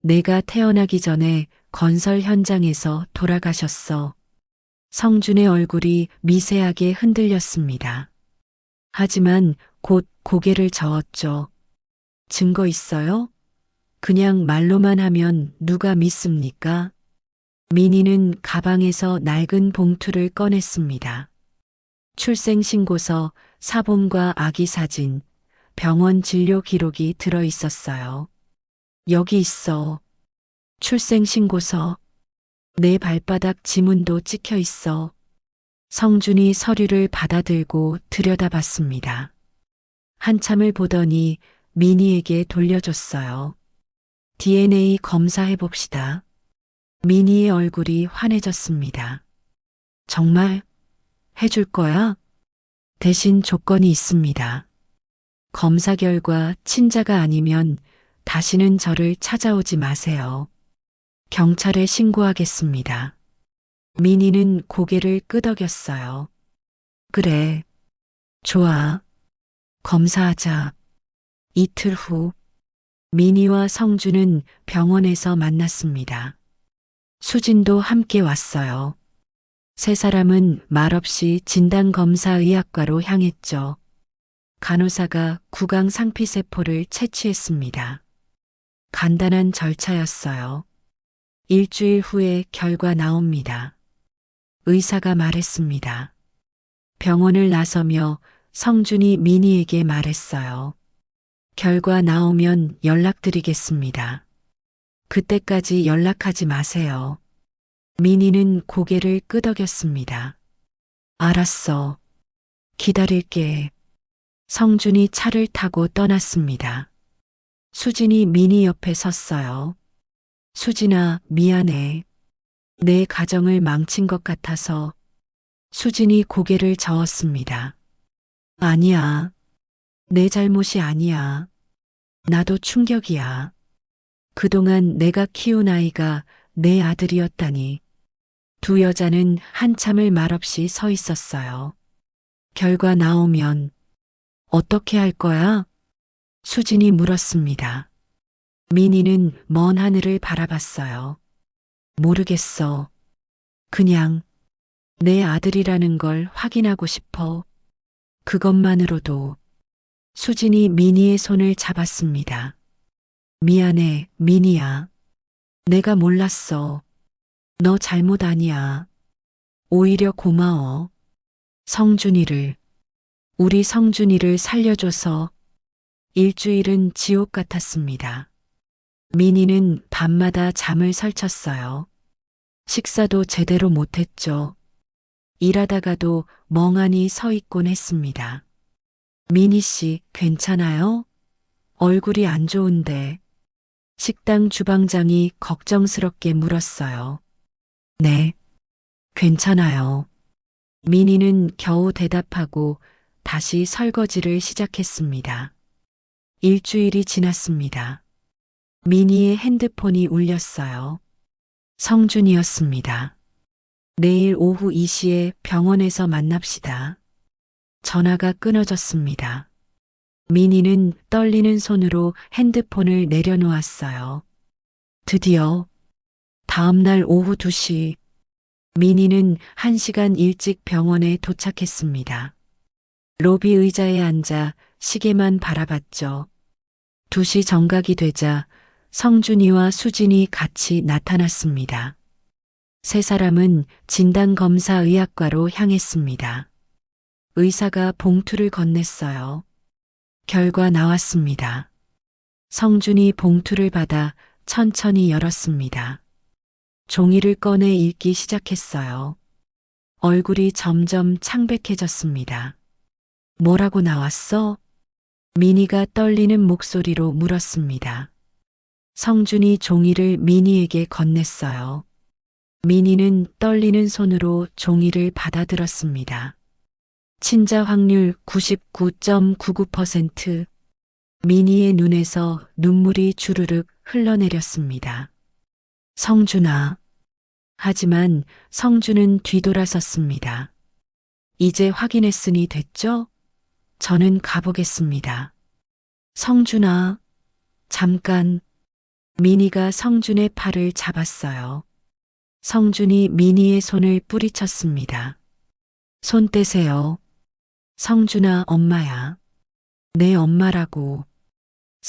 내가 태어나기 전에 건설 현장에서 돌아가셨어. 성준의 얼굴이 미세하게 흔들렸습니다. 하지만 곧 고개를 저었죠. 증거 있어요? 그냥 말로만 하면 누가 믿습니까? 민희는 가방에서 낡은 봉투를 꺼냈습니다. 출생신고서, 사본과 아기 사진, 병원 진료 기록이 들어 있었어요. 여기 있어. 출생신고서. 내 발바닥 지문도 찍혀 있어. 성준이 서류를 받아들고 들여다봤습니다. 한참을 보더니 민희에게 돌려줬어요. DNA 검사해봅시다. 민희의 얼굴이 환해졌습니다. 정말 해줄 거야? 대신 조건이 있습니다. 검사 결과 친자가 아니면 다시는 저를 찾아오지 마세요. 경찰에 신고하겠습니다. 민희는 고개를 끄덕였어요. 그래. 좋아. 검사하자. 이틀 후, 민희와 성준은 병원에서 만났습니다. 수진도 함께 왔어요. 세 사람은 말없이 진단검사의학과로 향했죠. 간호사가 구강 상피세포를 채취했습니다. 간단한 절차였어요. 일주일 후에 결과 나옵니다. 의사가 말했습니다. 병원을 나서며 성준이 민희에게 말했어요. 결과 나오면 연락드리겠습니다. 그때까지 연락하지 마세요. 민희는 고개를 끄덕였습니다. 알았어. 기다릴게. 성준이 차를 타고 떠났습니다. 수진이 민희 옆에 섰어요. 수진아, 미안해. 내 가정을 망친 것 같아서. 수진이 고개를 저었습니다. 아니야. 내 잘못이 아니야. 나도 충격이야. 그동안 내가 키운 아이가 내 아들이었다니. 두 여자는 한참을 말없이 서 있었어요. 결과 나오면 어떻게 할 거야? 수진이 물었습니다. 민희는 먼 하늘을 바라봤어요. 모르겠어. 그냥 내 아들이라는 걸 확인하고 싶어. 그것만으로도. 수진이 민희의 손을 잡았습니다. 미안해, 민희야. 내가 몰랐어. 너 잘못 아니야. 오히려 고마워. 우리 성준이를 살려줘서. 일주일은 지옥 같았습니다. 민희는 밤마다 잠을 설쳤어요. 식사도 제대로 못했죠. 일하다가도 멍하니 서 있곤 했습니다. 민희 씨, 괜찮아요? 얼굴이 안 좋은데. 식당 주방장이 걱정스럽게 물었어요. 네, 괜찮아요. 민희는 겨우 대답하고 다시 설거지를 시작했습니다. 일주일이 지났습니다. 민희의 핸드폰이 울렸어요. 성준이었습니다. 내일 오후 2시에 병원에서 만납시다. 전화가 끊어졌습니다. 민희는 떨리는 손으로 핸드폰을 내려놓았어요. 드디어 다음 날 오후 2시, 민희는 1시간 일찍 병원에 도착했습니다. 로비 의자에 앉아 시계만 바라봤죠. 2시 정각이 되자 성준이와 수진이 같이 나타났습니다. 세 사람은 진단검사의학과로 향했습니다. 의사가 봉투를 건넸어요. 결과 나왔습니다. 성준이 봉투를 받아 천천히 열었습니다. 종이를 꺼내 읽기 시작했어요. 얼굴이 점점 창백해졌습니다. 뭐라고 나왔어? 민희가 떨리는 목소리로 물었습니다. 성준이 종이를 민희에게 건넸어요. 민희는 떨리는 손으로 종이를 받아들었습니다. 친자 확률 99.99%. 민희의 눈에서 눈물이 주르륵 흘러내렸습니다. 성준아. 하지만 성준은 뒤돌아섰습니다. 이제 확인했으니 됐죠? 저는 가보겠습니다. 성준아. 잠깐. 민희가 성준의 팔을 잡았어요. 성준이 민희의 손을 뿌리쳤습니다. 손 떼세요. 성준아, 엄마야. 내 엄마라고.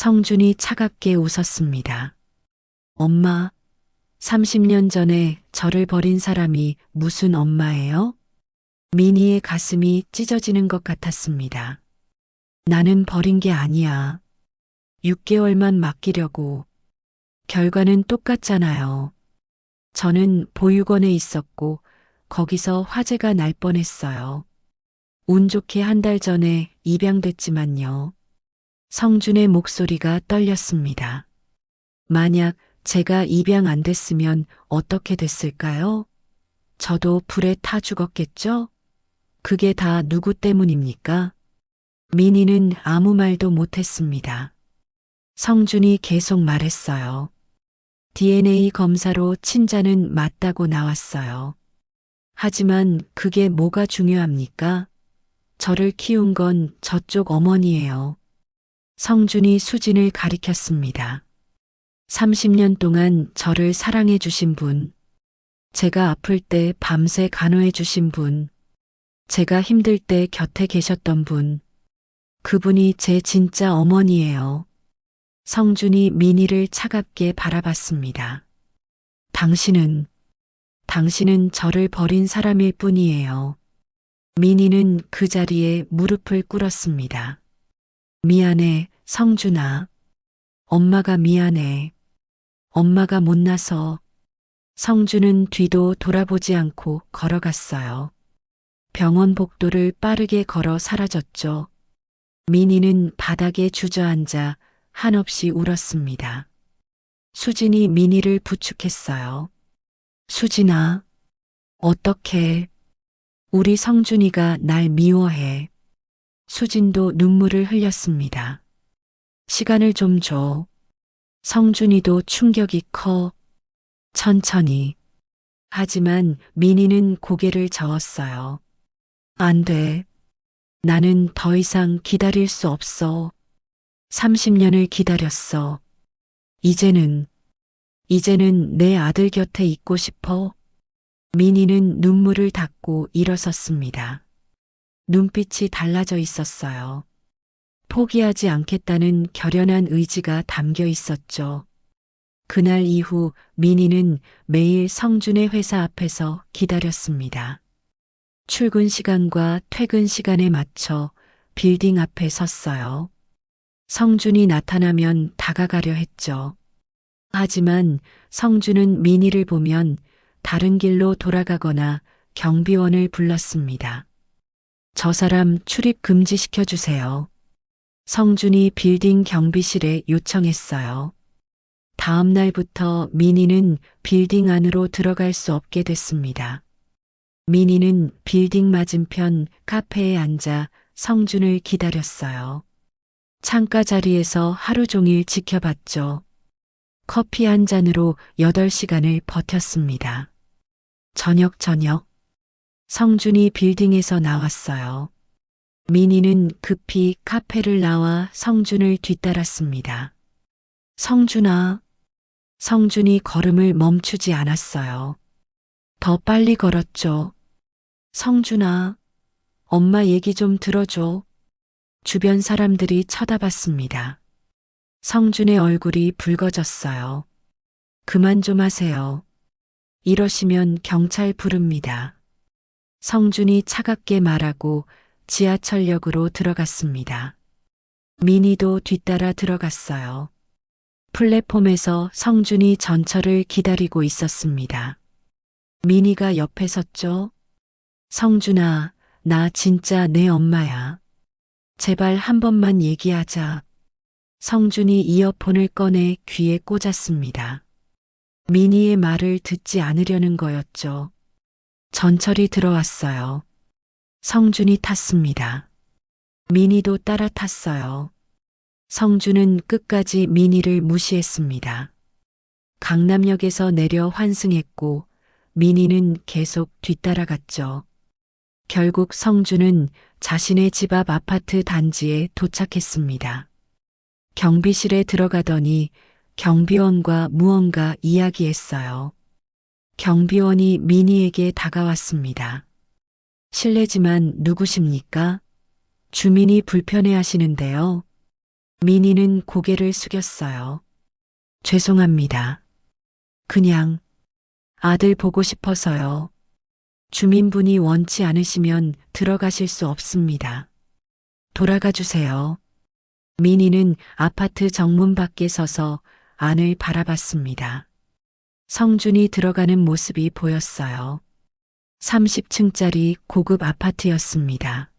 성준이 차갑게 웃었습니다. 엄마, 30년 전에 저를 버린 사람이 무슨 엄마예요? 미니의 가슴이 찢어지는 것 같았습니다. 나는 버린 게 아니야. 6개월만 맡기려고. 결과는 똑같잖아요. 저는 보육원에 있었고 거기서 화재가 날 뻔했어요. 운 좋게 한 달 전에 입양됐지만요. 성준의 목소리가 떨렸습니다. 만약 제가 입양 안 됐으면 어떻게 됐을까요? 저도 불에 타 죽었겠죠? 그게 다 누구 때문입니까? 민희는 아무 말도 못했습니다. 성준이 계속 말했어요. DNA 검사로 친자는 맞다고 나왔어요. 하지만 그게 뭐가 중요합니까? 저를 키운 건 저쪽 어머니예요. 성준이 수진을 가리켰습니다. 30년 동안 저를 사랑해 주신 분, 제가 아플 때 밤새 간호해 주신 분, 제가 힘들 때 곁에 계셨던 분, 그분이 제 진짜 어머니예요. 성준이 민희를 차갑게 바라봤습니다. 당신은 저를 버린 사람일 뿐이에요. 민희는 그 자리에 무릎을 꿇었습니다. 미안해, 성준아. 엄마가 미안해. 엄마가 못나서. 성준은 뒤도 돌아보지 않고 걸어갔어요. 병원 복도를 빠르게 걸어 사라졌죠. 민희는 바닥에 주저앉아 한없이 울었습니다. 수진이 민희를 부축했어요. 수진아, 어떡해. 우리 성준이가 날 미워해. 수진도 눈물을 흘렸습니다. 시간을 좀 줘. 성준이도 충격이 커. 천천히. 하지만 민희는 고개를 저었어요. 안 돼. 나는 더 이상 기다릴 수 없어. 30년을 기다렸어. 이제는 내 아들 곁에 있고 싶어. 민희는 눈물을 닦고 일어섰습니다. 눈빛이 달라져 있었어요. 포기하지 않겠다는 결연한 의지가 담겨 있었죠. 그날 이후 민희는 매일 성준의 회사 앞에서 기다렸습니다. 출근 시간과 퇴근 시간에 맞춰 빌딩 앞에 섰어요. 성준이 나타나면 다가가려 했죠. 하지만 성준은 민희를 보면 다른 길로 돌아가거나 경비원을 불렀습니다. 저 사람 출입 금지시켜 주세요. 성준이 빌딩 경비실에 요청했어요. 다음 날부터 민희는 빌딩 안으로 들어갈 수 없게 됐습니다. 민희는 빌딩 맞은편 카페에 앉아 성준을 기다렸어요. 창가 자리에서 하루 종일 지켜봤죠. 커피 한 잔으로 8시간을 버텼습니다. 저녁 성준이 빌딩에서 나왔어요. 민희는 급히 카페를 나와 성준을 뒤따랐습니다. 성준아. 성준이 걸음을 멈추지 않았어요. 더 빨리 걸었죠. 성준아, 엄마 얘기 좀 들어줘. 주변 사람들이 쳐다봤습니다. 성준의 얼굴이 붉어졌어요. 그만 좀 하세요. 이러시면 경찰 부릅니다. 성준이 차갑게 말하고 지하철역으로 들어갔습니다. 민희도 뒤따라 들어갔어요. 플랫폼에서 성준이 전철을 기다리고 있었습니다. 민희가 옆에 섰죠. 성준아, 나 진짜 내 엄마야. 제발 한 번만 얘기하자. 성준이 이어폰을 꺼내 귀에 꽂았습니다. 민희의 말을 듣지 않으려는 거였죠. 전철이 들어왔어요. 성준이 탔습니다. 민희도 따라 탔어요. 성준은 끝까지 민희를 무시했습니다. 강남역에서 내려 환승했고 민희는 계속 뒤따라갔죠. 결국 성준은 자신의 집 앞 아파트 단지에 도착했습니다. 경비실에 들어가더니 경비원과 무언가 이야기했어요. 경비원이 민희에게 다가왔습니다. 실례지만 누구십니까? 주민이 불편해하시는데요. 민희는 고개를 숙였어요. 죄송합니다. 그냥 아들 보고 싶어서요. 주민분이 원치 않으시면 들어가실 수 없습니다. 돌아가 주세요. 민희는 아파트 정문 밖에 서서 안을 바라봤습니다. 성준이 들어가는 모습이 보였어요. 30층짜리 고급 아파트였습니다.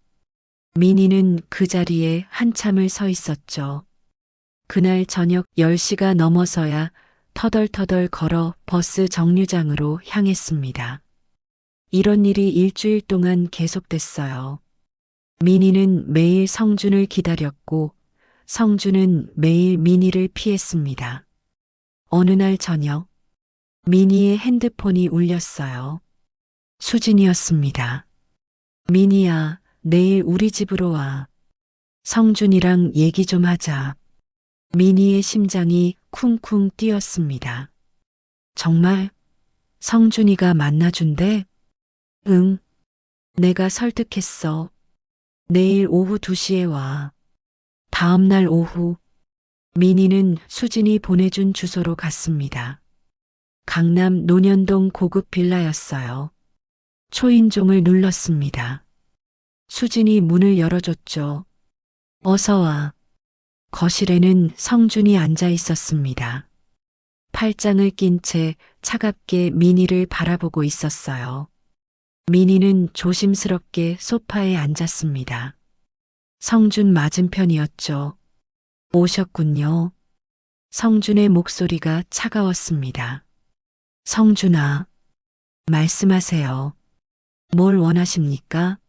민희는 그 자리에 한참을 서 있었죠. 그날 저녁 10시가 넘어서야 터덜터덜 걸어 버스 정류장으로 향했습니다. 이런 일이 일주일 동안 계속됐어요. 민희는 매일 성준을 기다렸고 성준은 매일 민희를 피했습니다. 어느 날 저녁 민희의 핸드폰이 울렸어요. 수진이었습니다. 민희야, 내일 우리 집으로 와. 성준이랑 얘기 좀 하자. 민희의 심장이 쿵쿵 뛰었습니다. 정말? 성준이가 만나준대? 응. 내가 설득했어. 내일 오후 2시에 와. 다음 날 오후 민희는 수진이 보내준 주소로 갔습니다. 강남 논현동 고급 빌라였어요. 초인종을 눌렀습니다. 수진이 문을 열어줬죠. 어서 와. 거실에는 성준이 앉아 있었습니다. 팔짱을 낀 채 차갑게 민희를 바라보고 있었어요. 민희는 조심스럽게 소파에 앉았습니다. 성준 맞은편이었죠. 오셨군요. 성준의 목소리가 차가웠습니다. 성준아, 말씀하세요. 뭘 원하십니까?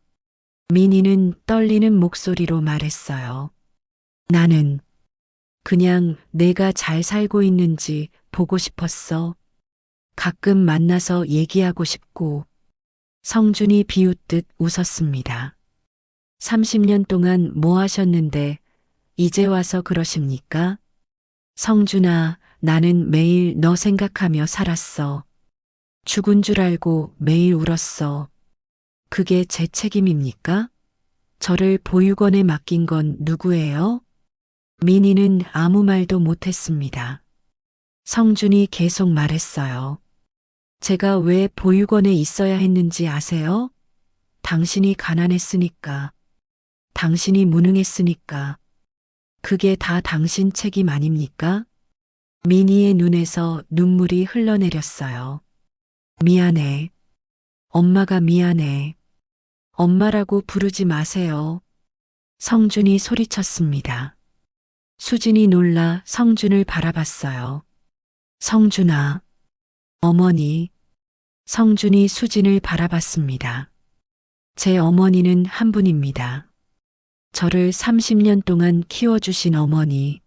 민희는 떨리는 목소리로 말했어요. 나는 그냥 내가 잘 살고 있는지 보고 싶었어. 가끔 만나서 얘기하고 싶고. 성준이 비웃듯 웃었습니다. 30년 동안 뭐 하셨는데 이제 와서 그러십니까? 성준아, 나는 매일 너 생각하며 살았어. 죽은 줄 알고 매일 울었어. 그게 제 책임입니까? 저를 보육원에 맡긴 건 누구예요? 민희는 아무 말도 못했습니다. 성준이 계속 말했어요. 제가 왜 보육원에 있어야 했는지 아세요? 당신이 가난했으니까. 당신이 무능했으니까. 그게 다 당신 책임 아닙니까? 민희의 눈에서 눈물이 흘러내렸어요. 미안해. 엄마가 미안해. 엄마라고 부르지 마세요. 성준이 소리쳤습니다. 수진이 놀라 성준을 바라봤어요. 성준아. 어머니. 성준이 수진을 바라봤습니다. 제 어머니는 한 분입니다. 저를 30년 동안 키워주신 어머니.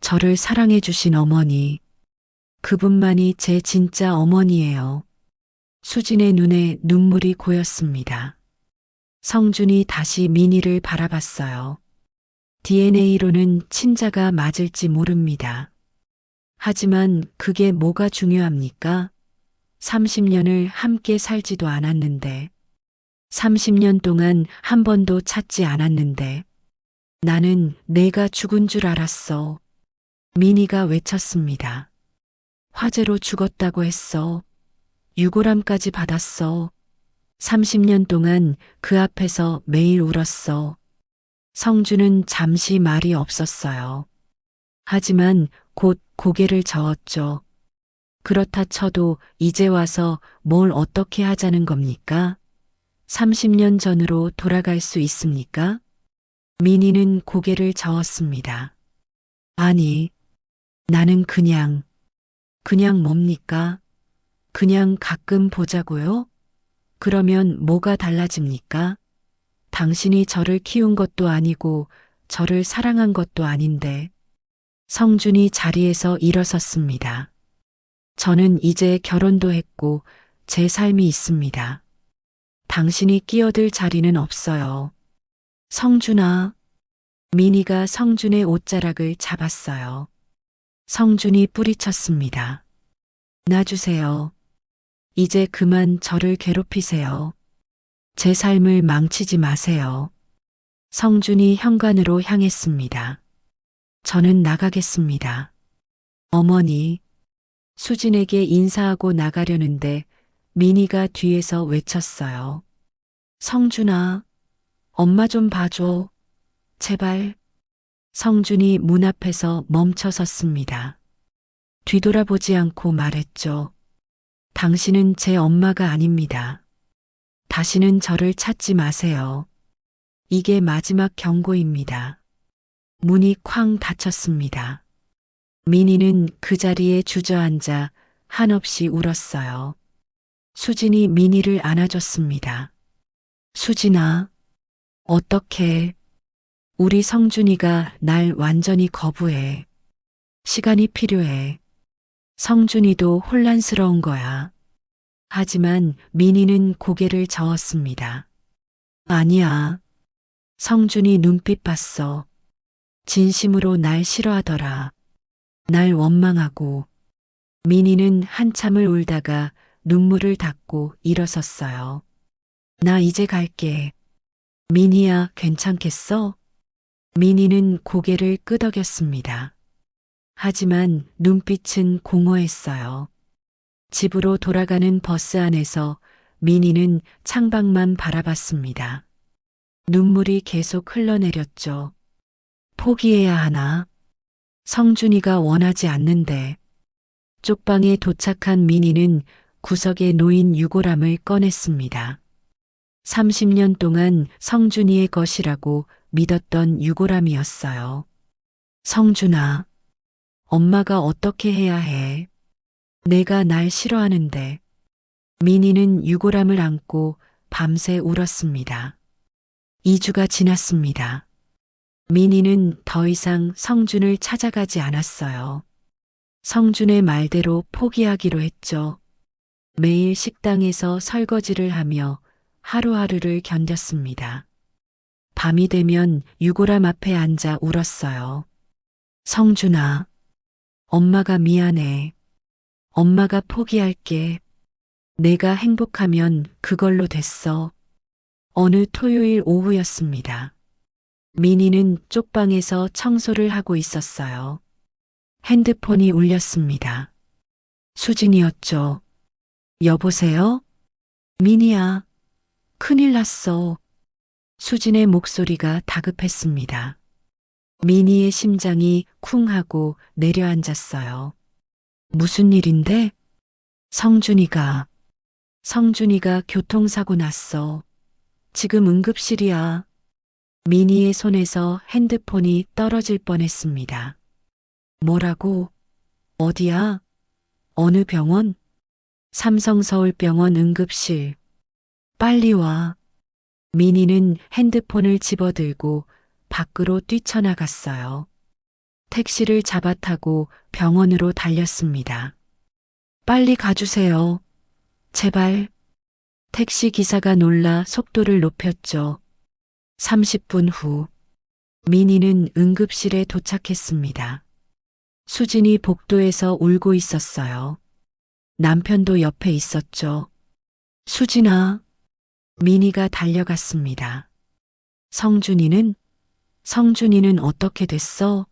저를 사랑해주신 어머니. 그분만이 제 진짜 어머니예요. 수진의 눈에 눈물이 고였습니다. 성준이 다시 민희를 바라봤어요. DNA로는 친자가 맞을지 모릅니다. 하지만 그게 뭐가 중요합니까? 30년을 함께 살지도 않았는데, 30년 동안 한 번도 찾지 않았는데, 나는 내가 죽은 줄 알았어. 민희가 외쳤습니다. 화재로 죽었다고 했어. 유골함까지 받았어. 30년 동안 그 앞에서 매일 울었어. 성준은 잠시 말이 없었어요. 하지만 곧 고개를 저었죠. 그렇다 쳐도 이제 와서 뭘 어떻게 하자는 겁니까? 30년 전으로 돌아갈 수 있습니까? 민희는 고개를 저었습니다. 아니, 나는 그냥 뭡니까? 그냥 가끔 보자고요? 그러면 뭐가 달라집니까? 당신이 저를 키운 것도 아니고 저를 사랑한 것도 아닌데. 성준이 자리에서 일어섰습니다. 저는 이제 결혼도 했고 제 삶이 있습니다. 당신이 끼어들 자리는 없어요. 성준아. 민희가 성준의 옷자락을 잡았어요. 성준이 뿌리쳤습니다. 놔주세요. 이제 그만 저를 괴롭히세요. 제 삶을 망치지 마세요. 성준이 현관으로 향했습니다. 저는 나가겠습니다. 어머니, 수진에게 인사하고 나가려는데 민희가 뒤에서 외쳤어요. 성준아, 엄마 좀 봐줘. 제발. 성준이 문 앞에서 멈춰 섰습니다. 뒤돌아보지 않고 말했죠. 당신은 제 엄마가 아닙니다. 다시는 저를 찾지 마세요. 이게 마지막 경고입니다. 문이 쾅 닫혔습니다. 민희는 그 자리에 주저앉아 한없이 울었어요. 수진이 민희를 안아줬습니다. 수진아, 어떡해. 우리 성준이가 날 완전히 거부해. 시간이 필요해. 성준이도 혼란스러운 거야. 하지만 민희는 고개를 저었습니다. 아니야. 성준이 눈빛 봤어. 진심으로 날 싫어하더라. 날 원망하고. 민희는 한참을 울다가 눈물을 닦고 일어섰어요. 나 이제 갈게. 민희야, 괜찮겠어? 민희는 고개를 끄덕였습니다. 하지만 눈빛은 공허했어요. 집으로 돌아가는 버스 안에서 민희는 창밖만 바라봤습니다. 눈물이 계속 흘러내렸죠. 포기해야 하나? 성준이가 원하지 않는데. 쪽방에 도착한 민희는 구석에 놓인 유골함을 꺼냈습니다. 30년 동안 성준이의 것이라고 믿었던 유골함이었어요. 성준아, 엄마가 어떻게 해야 해? 내가 날 싫어하는데. 민희는 유골함을 안고 밤새 울었습니다. 2주가 지났습니다. 민희는 더 이상 성준을 찾아가지 않았어요. 성준의 말대로 포기하기로 했죠. 매일 식당에서 설거지를 하며 하루하루를 견뎠습니다. 밤이 되면 유골함 앞에 앉아 울었어요. 성준아, 엄마가 미안해. 엄마가 포기할게. 내가 행복하면 그걸로 됐어. 어느 토요일 오후였습니다. 민희는 쪽방에서 청소를 하고 있었어요. 핸드폰이 울렸습니다. 수진이었죠. 여보세요? 민희야, 큰일 났어. 수진의 목소리가 다급했습니다. 민희의 심장이 쿵 하고 내려앉았어요. 무슨 일인데? 성준이가 교통사고 났어. 지금 응급실이야. 민희의 손에서 핸드폰이 떨어질 뻔했습니다. 뭐라고? 어디야? 어느 병원? 삼성서울병원 응급실. 빨리 와. 민희는 핸드폰을 집어들고 밖으로 뛰쳐나갔어요. 택시를 잡아 타고 병원으로 달렸습니다. 빨리 가주세요. 제발. 택시 기사가 놀라 속도를 높였죠. 30분 후, 민희는 응급실에 도착했습니다. 수진이 복도에서 울고 있었어요. 남편도 옆에 있었죠. 수진아. 민희가 달려갔습니다. 성준이는 어떻게 됐어?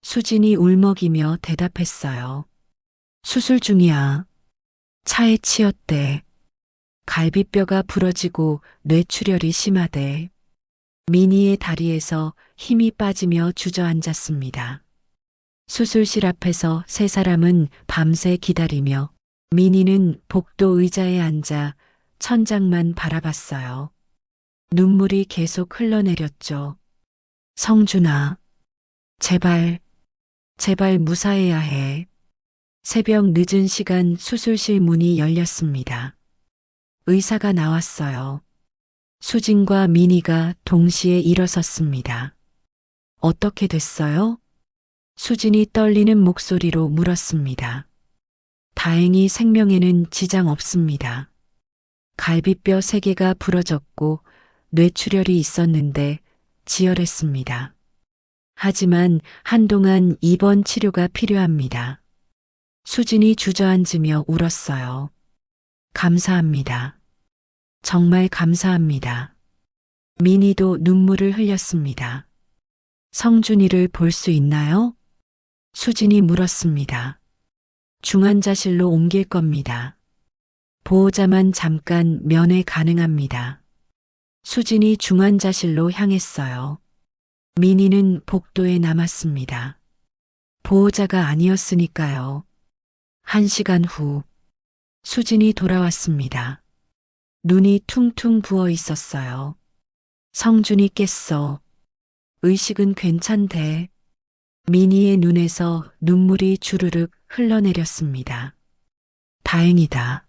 수진이 울먹이며 대답했어요. 수술 중이야. 차에 치였대. 갈비뼈가 부러지고 뇌출혈이 심하대. 민희의 다리에서 힘이 빠지며 주저앉았습니다. 수술실 앞에서 세 사람은 밤새 기다리며 민희는 복도 의자에 앉아 천장만 바라봤어요. 눈물이 계속 흘러내렸죠. 성준아, 제발 무사해야 해. 새벽 늦은 시간 수술실 문이 열렸습니다. 의사가 나왔어요. 수진과 민희가 동시에 일어섰습니다. 어떻게 됐어요? 수진이 떨리는 목소리로 물었습니다. 다행히 생명에는 지장 없습니다. 갈비뼈 3개가 부러졌고 뇌출혈이 있었는데 지혈했습니다. 하지만 한동안 입원 치료가 필요합니다. 수진이 주저앉으며 울었어요. 감사합니다. 정말 감사합니다. 민희도 눈물을 흘렸습니다. 성준이를 볼 수 있나요? 수진이 물었습니다. 중환자실로 옮길 겁니다. 보호자만 잠깐 면회 가능합니다. 수진이 중환자실로 향했어요. 민희는 복도에 남았습니다. 보호자가 아니었으니까요. 1시간 후 수진이 돌아왔습니다. 눈이 퉁퉁 부어 있었어요. 성준이 깼어. 의식은 괜찮대. 민희의 눈에서 눈물이 주르륵 흘러내렸습니다. 다행이다.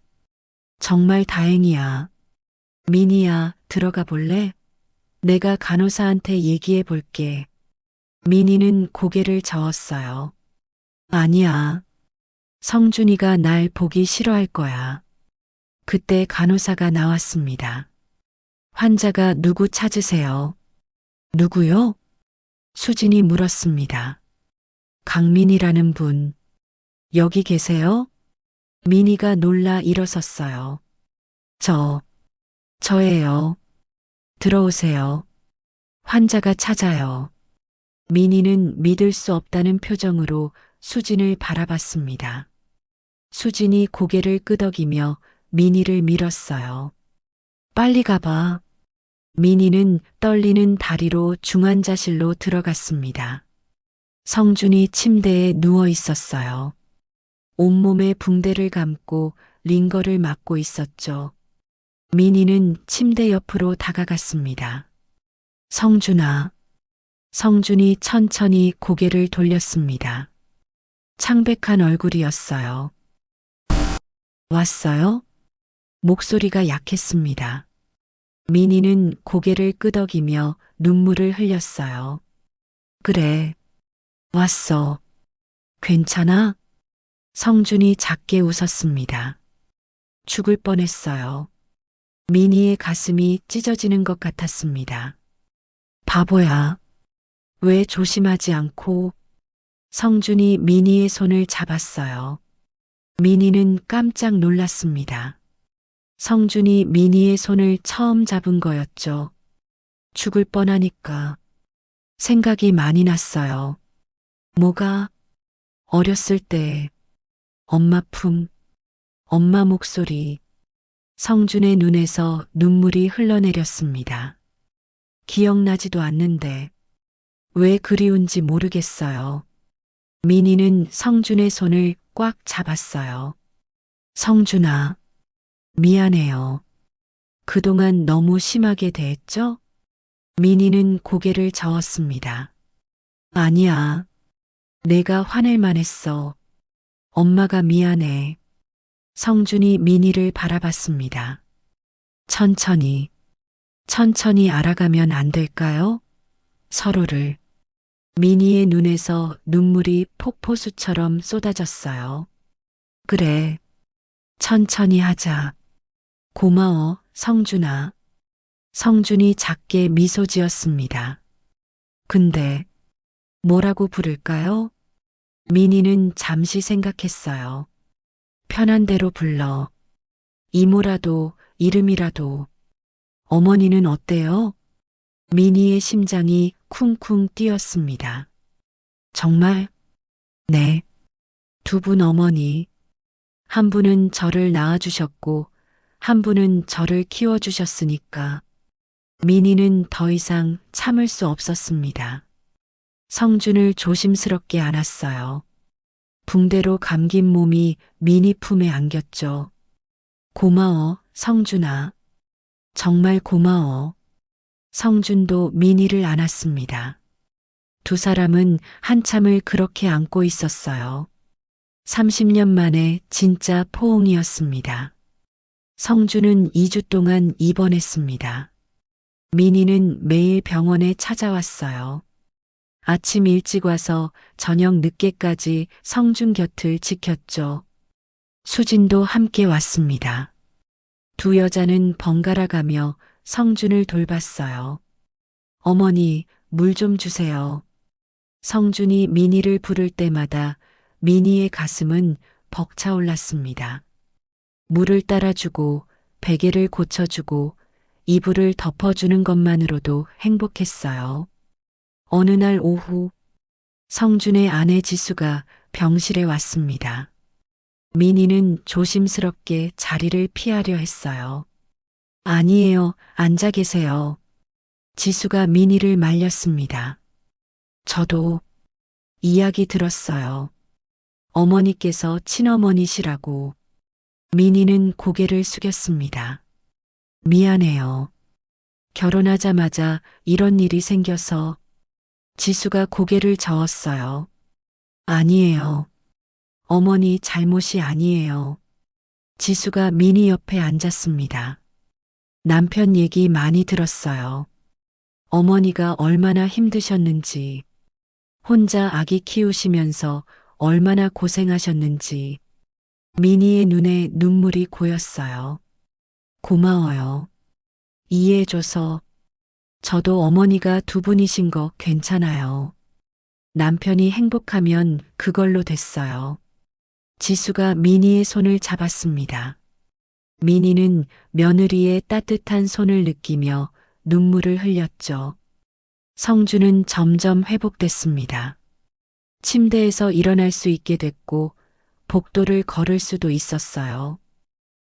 정말 다행이야. 민희야, 들어가 볼래? 내가 간호사한테 얘기해 볼게. 민희는 고개를 저었어요. 아니야. 성준이가 날 보기 싫어할 거야. 그때 간호사가 나왔습니다. 환자가 누구 찾으세요? 누구요? 수진이 물었습니다. 강민이라는 분. 여기 계세요? 민희가 놀라 일어섰어요. 저예요. 들어오세요. 환자가 찾아요. 민희는 믿을 수 없다는 표정으로 수진을 바라봤습니다. 수진이 고개를 끄덕이며 민희를 밀었어요. 빨리 가봐. 민희는 떨리는 다리로 중환자실로 들어갔습니다. 성준이 침대에 누워 있었어요. 온몸에 붕대를 감고 링거를 맞고 있었죠. 민희는 침대 옆으로 다가갔습니다. 성준아. 성준이 천천히 고개를 돌렸습니다. 창백한 얼굴이었어요. 왔어요? 목소리가 약했습니다. 민희는 고개를 끄덕이며 눈물을 흘렸어요. 그래. 왔어. 괜찮아? 성준이 작게 웃었습니다. 죽을 뻔했어요. 민희의 가슴이 찢어지는 것 같았습니다. 바보야. 왜 조심하지 않고? 성준이 민희의 손을 잡았어요. 민희는 깜짝 놀랐습니다. 성준이 민희의 손을 처음 잡은 거였죠. 죽을 뻔하니까 생각이 많이 났어요. 뭐가? 어렸을 때 엄마 품, 엄마 목소리. 성준의 눈에서 눈물이 흘러내렸습니다. 기억나지도 않는데 왜 그리운지 모르겠어요. 민희는 성준의 손을 꽉 잡았어요. 성준아, 미안해요. 그동안 너무 심하게 대했죠? 민희는 고개를 저었습니다. 아니야. 내가 화낼 만했어. 엄마가 미안해. 성준이 민희를 바라봤습니다. 천천히 알아가면 안 될까요? 서로를. 민희의 눈에서 눈물이 폭포수처럼 쏟아졌어요. 그래. 천천히 하자. 고마워, 성준아. 성준이 작게 미소 지었습니다. 근데 뭐라고 부를까요? 민희는 잠시 생각했어요. 편한 대로 불러. 이모라도 이름이라도. 어머니는 어때요? 민희의 심장이 쿵쿵 뛰었습니다. 정말? 네. 두 분 어머니. 한 분은 저를 낳아주셨고 한 분은 저를 키워주셨으니까. 민희는 더 이상 참을 수 없었습니다. 성준을 조심스럽게 안았어요. 붕대로 감긴 몸이 민희 품에 안겼죠. 고마워, 성준아. 정말 고마워. 성준도 민희를 안았습니다. 두 사람은 한참을 그렇게 안고 있었어요. 30년 만에 진짜 포옹이었습니다. 성준은 2주 동안 입원했습니다. 민희는 매일 병원에 찾아왔어요. 아침 일찍 와서 저녁 늦게까지 성준 곁을 지켰죠. 수진도 함께 왔습니다. 두 여자는 번갈아 가며 성준을 돌봤어요. 어머니, 물 좀 주세요. 성준이 민희를 부를 때마다 민희의 가슴은 벅차올랐습니다. 물을 따라주고 베개를 고쳐주고 이불을 덮어주는 것만으로도 행복했어요. 어느 날 오후 성준의 아내 지수가 병실에 왔습니다. 민희는 조심스럽게 자리를 피하려 했어요. 아니에요, 앉아 계세요. 지수가 민희를 말렸습니다. 저도 이야기 들었어요. 어머니께서 친어머니시라고. 민희는 고개를 숙였습니다. 미안해요. 결혼하자마자 이런 일이 생겨서. 지수가 고개를 저었어요. 아니에요. 어머니 잘못이 아니에요. 지수가 민희 옆에 앉았습니다. 남편 얘기 많이 들었어요. 어머니가 얼마나 힘드셨는지, 혼자 아기 키우시면서 얼마나 고생하셨는지. 민희의 눈에 눈물이 고였어요. 고마워요. 이해해줘서. 저도 어머니가 두 분이신 거 괜찮아요. 남편이 행복하면 그걸로 됐어요. 지수가 민희의 손을 잡았습니다. 민희는 며느리의 따뜻한 손을 느끼며 눈물을 흘렸죠. 성준은 점점 회복됐습니다. 침대에서 일어날 수 있게 됐고 복도를 걸을 수도 있었어요.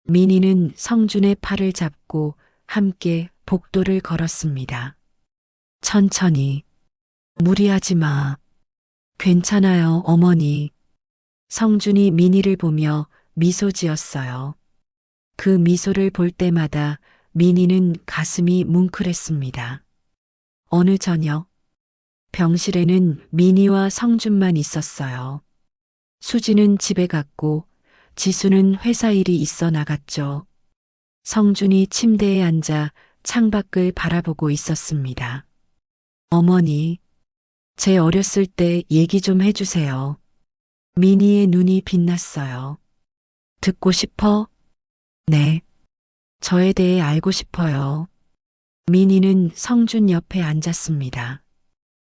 민희는 성준의 팔을 잡고 함께 복도를 걸었습니다. 천천히. 무리하지 마. 괜찮아요, 어머니. 성준이 민희를 보며 미소 지었어요. 그 미소를 볼 때마다 민희는 가슴이 뭉클했습니다. 어느 저녁, 병실에는 민희와 성준만 있었어요. 수지는 집에 갔고 지수는 회사 일이 있어 나갔죠. 성준이 침대에 앉아 창밖을 바라보고 있었습니다. 어머니, 제 어렸을 때 얘기 좀 해주세요. 민희의 눈이 빛났어요. 듣고 싶어? 네. 저에 대해 알고 싶어요. 민희는 성준 옆에 앉았습니다.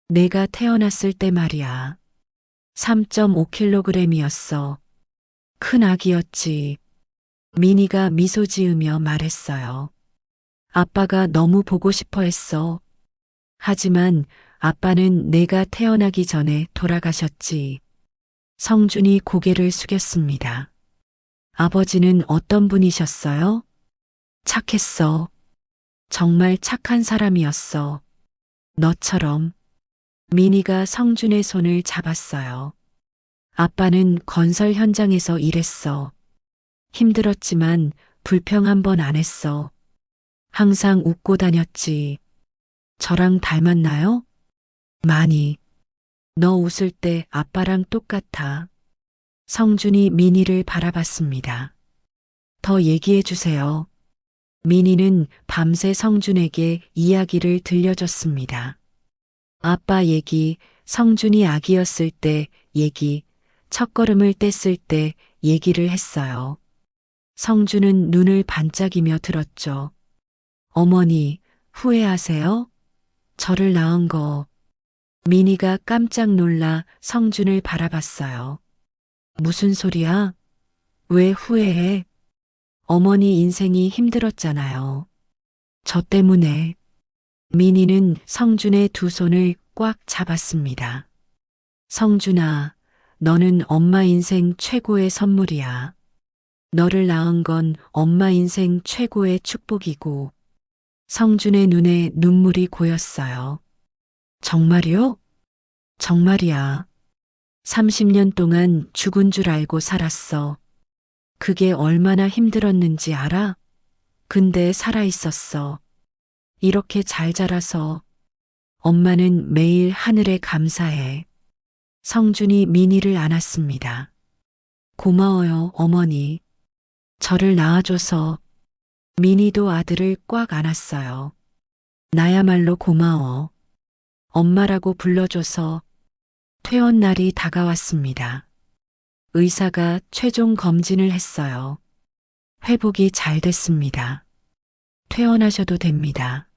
내가 태어났을 때 말이야. 3.5kg이었어. 큰 아기였지. 민희가 미소 지으며 말했어요. 아빠가 너무 보고 싶어 했어. 하지만 아빠는 내가 태어나기 전에 돌아가셨지. 성준이 고개를 숙였습니다. 아버지는 어떤 분이셨어요? 착했어. 정말 착한 사람이었어. 너처럼. 민희가 성준의 손을 잡았어요. 아빠는 건설 현장에서 일했어. 힘들었지만 불평 한 번 안 했어. 항상 웃고 다녔지. 저랑 닮았나요? 많이. 너 웃을 때 아빠랑 똑같아. 성준이 민희를 바라봤습니다. 더 얘기해 주세요. 민희는 밤새 성준에게 이야기를 들려줬습니다. 아빠 얘기, 성준이 아기였을 때 얘기, 첫걸음을 뗐을 때 얘기를 했어요. 성준은 눈을 반짝이며 들었죠. 어머니, 후회하세요? 저를 낳은 거. 민희가 깜짝 놀라 성준을 바라봤어요. 무슨 소리야? 왜 후회해? 어머니 인생이 힘들었잖아요. 저 때문에. 민희는 성준의 두 손을 꽉 잡았습니다. 성준아, 너는 엄마 인생 최고의 선물이야. 너를 낳은 건 엄마 인생 최고의 축복이고. 성준의 눈에 눈물이 고였어요. 정말이요? 정말이야. 30년 동안 죽은 줄 알고 살았어. 그게 얼마나 힘들었는지 알아? 근데 살아있었어. 이렇게 잘 자라서. 엄마는 매일 하늘에 감사해. 성준이 민희를 안았습니다. 고마워요, 어머니. 저를 낳아줘서. 민희도 아들을 꽉 안았어요. 나야말로 고마워. 엄마라고 불러줘서. 퇴원 날이 다가왔습니다. 의사가 최종 검진을 했어요. 회복이 잘 됐습니다. 퇴원하셔도 됩니다.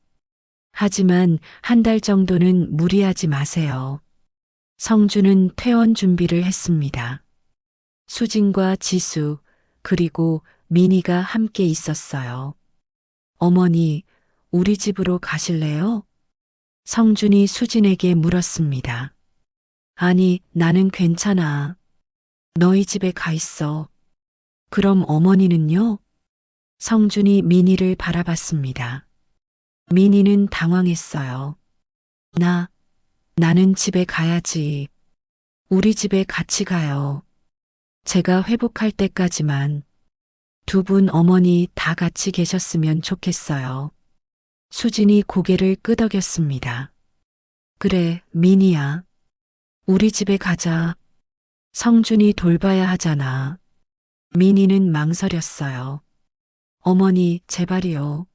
하지만 한 달 정도는 무리하지 마세요. 성준은 퇴원 준비를 했습니다. 수진과 지수, 그리고 민희가 함께 있었어요. 어머니, 우리 집으로 가실래요? 성준이 수진에게 물었습니다. 아니, 나는 괜찮아. 너희 집에 가 있어. 그럼 어머니는요? 성준이 민희를 바라봤습니다. 민희는 당황했어요. 나는 집에 가야지. 우리 집에 같이 가요. 제가 회복할 때까지만 두 분 어머니 다 같이 계셨으면 좋겠어요. 수진이 고개를 끄덕였습니다. 그래, 민희야. 우리 집에 가자. 성준이 돌봐야 하잖아. 민희는 망설였어요. 어머니, 제발이요.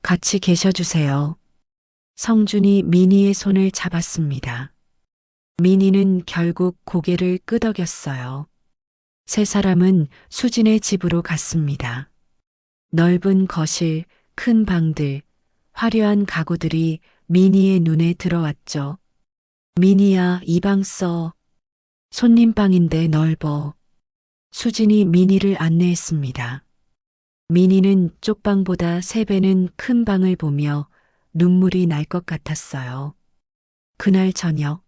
같이 계셔주세요. 성준이 민희의 손을 잡았습니다. 민희는 결국 고개를 끄덕였어요. 세 사람은 수진의 집으로 갔습니다. 넓은 거실, 큰 방들, 화려한 가구들이 민희의 눈에 들어왔죠. 민희야, 이 방 써. 손님방인데 넓어. 수진이 민희를 안내했습니다. 민희는 쪽방보다 3배는 큰 방을 보며 눈물이 날 것 같았어요. 그날 저녁,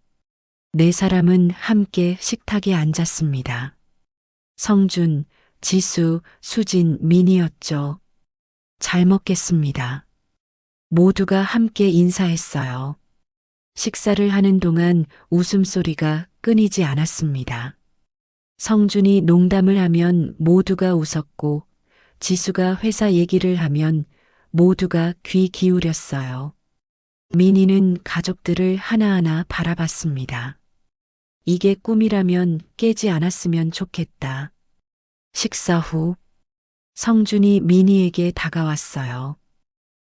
네 사람은 함께 식탁에 앉았습니다. 성준, 지수, 수진, 민희였죠. 잘 먹겠습니다. 모두가 함께 인사했어요. 식사를 하는 동안 웃음소리가 끊이지 않았습니다. 성준이 농담을 하면 모두가 웃었고, 지수가 회사 얘기를 하면 모두가 귀 기울였어요. 민희는 가족들을 하나하나 바라봤습니다. 이게 꿈이라면 깨지 않았으면 좋겠다. 식사 후 성준이 민희에게 다가왔어요.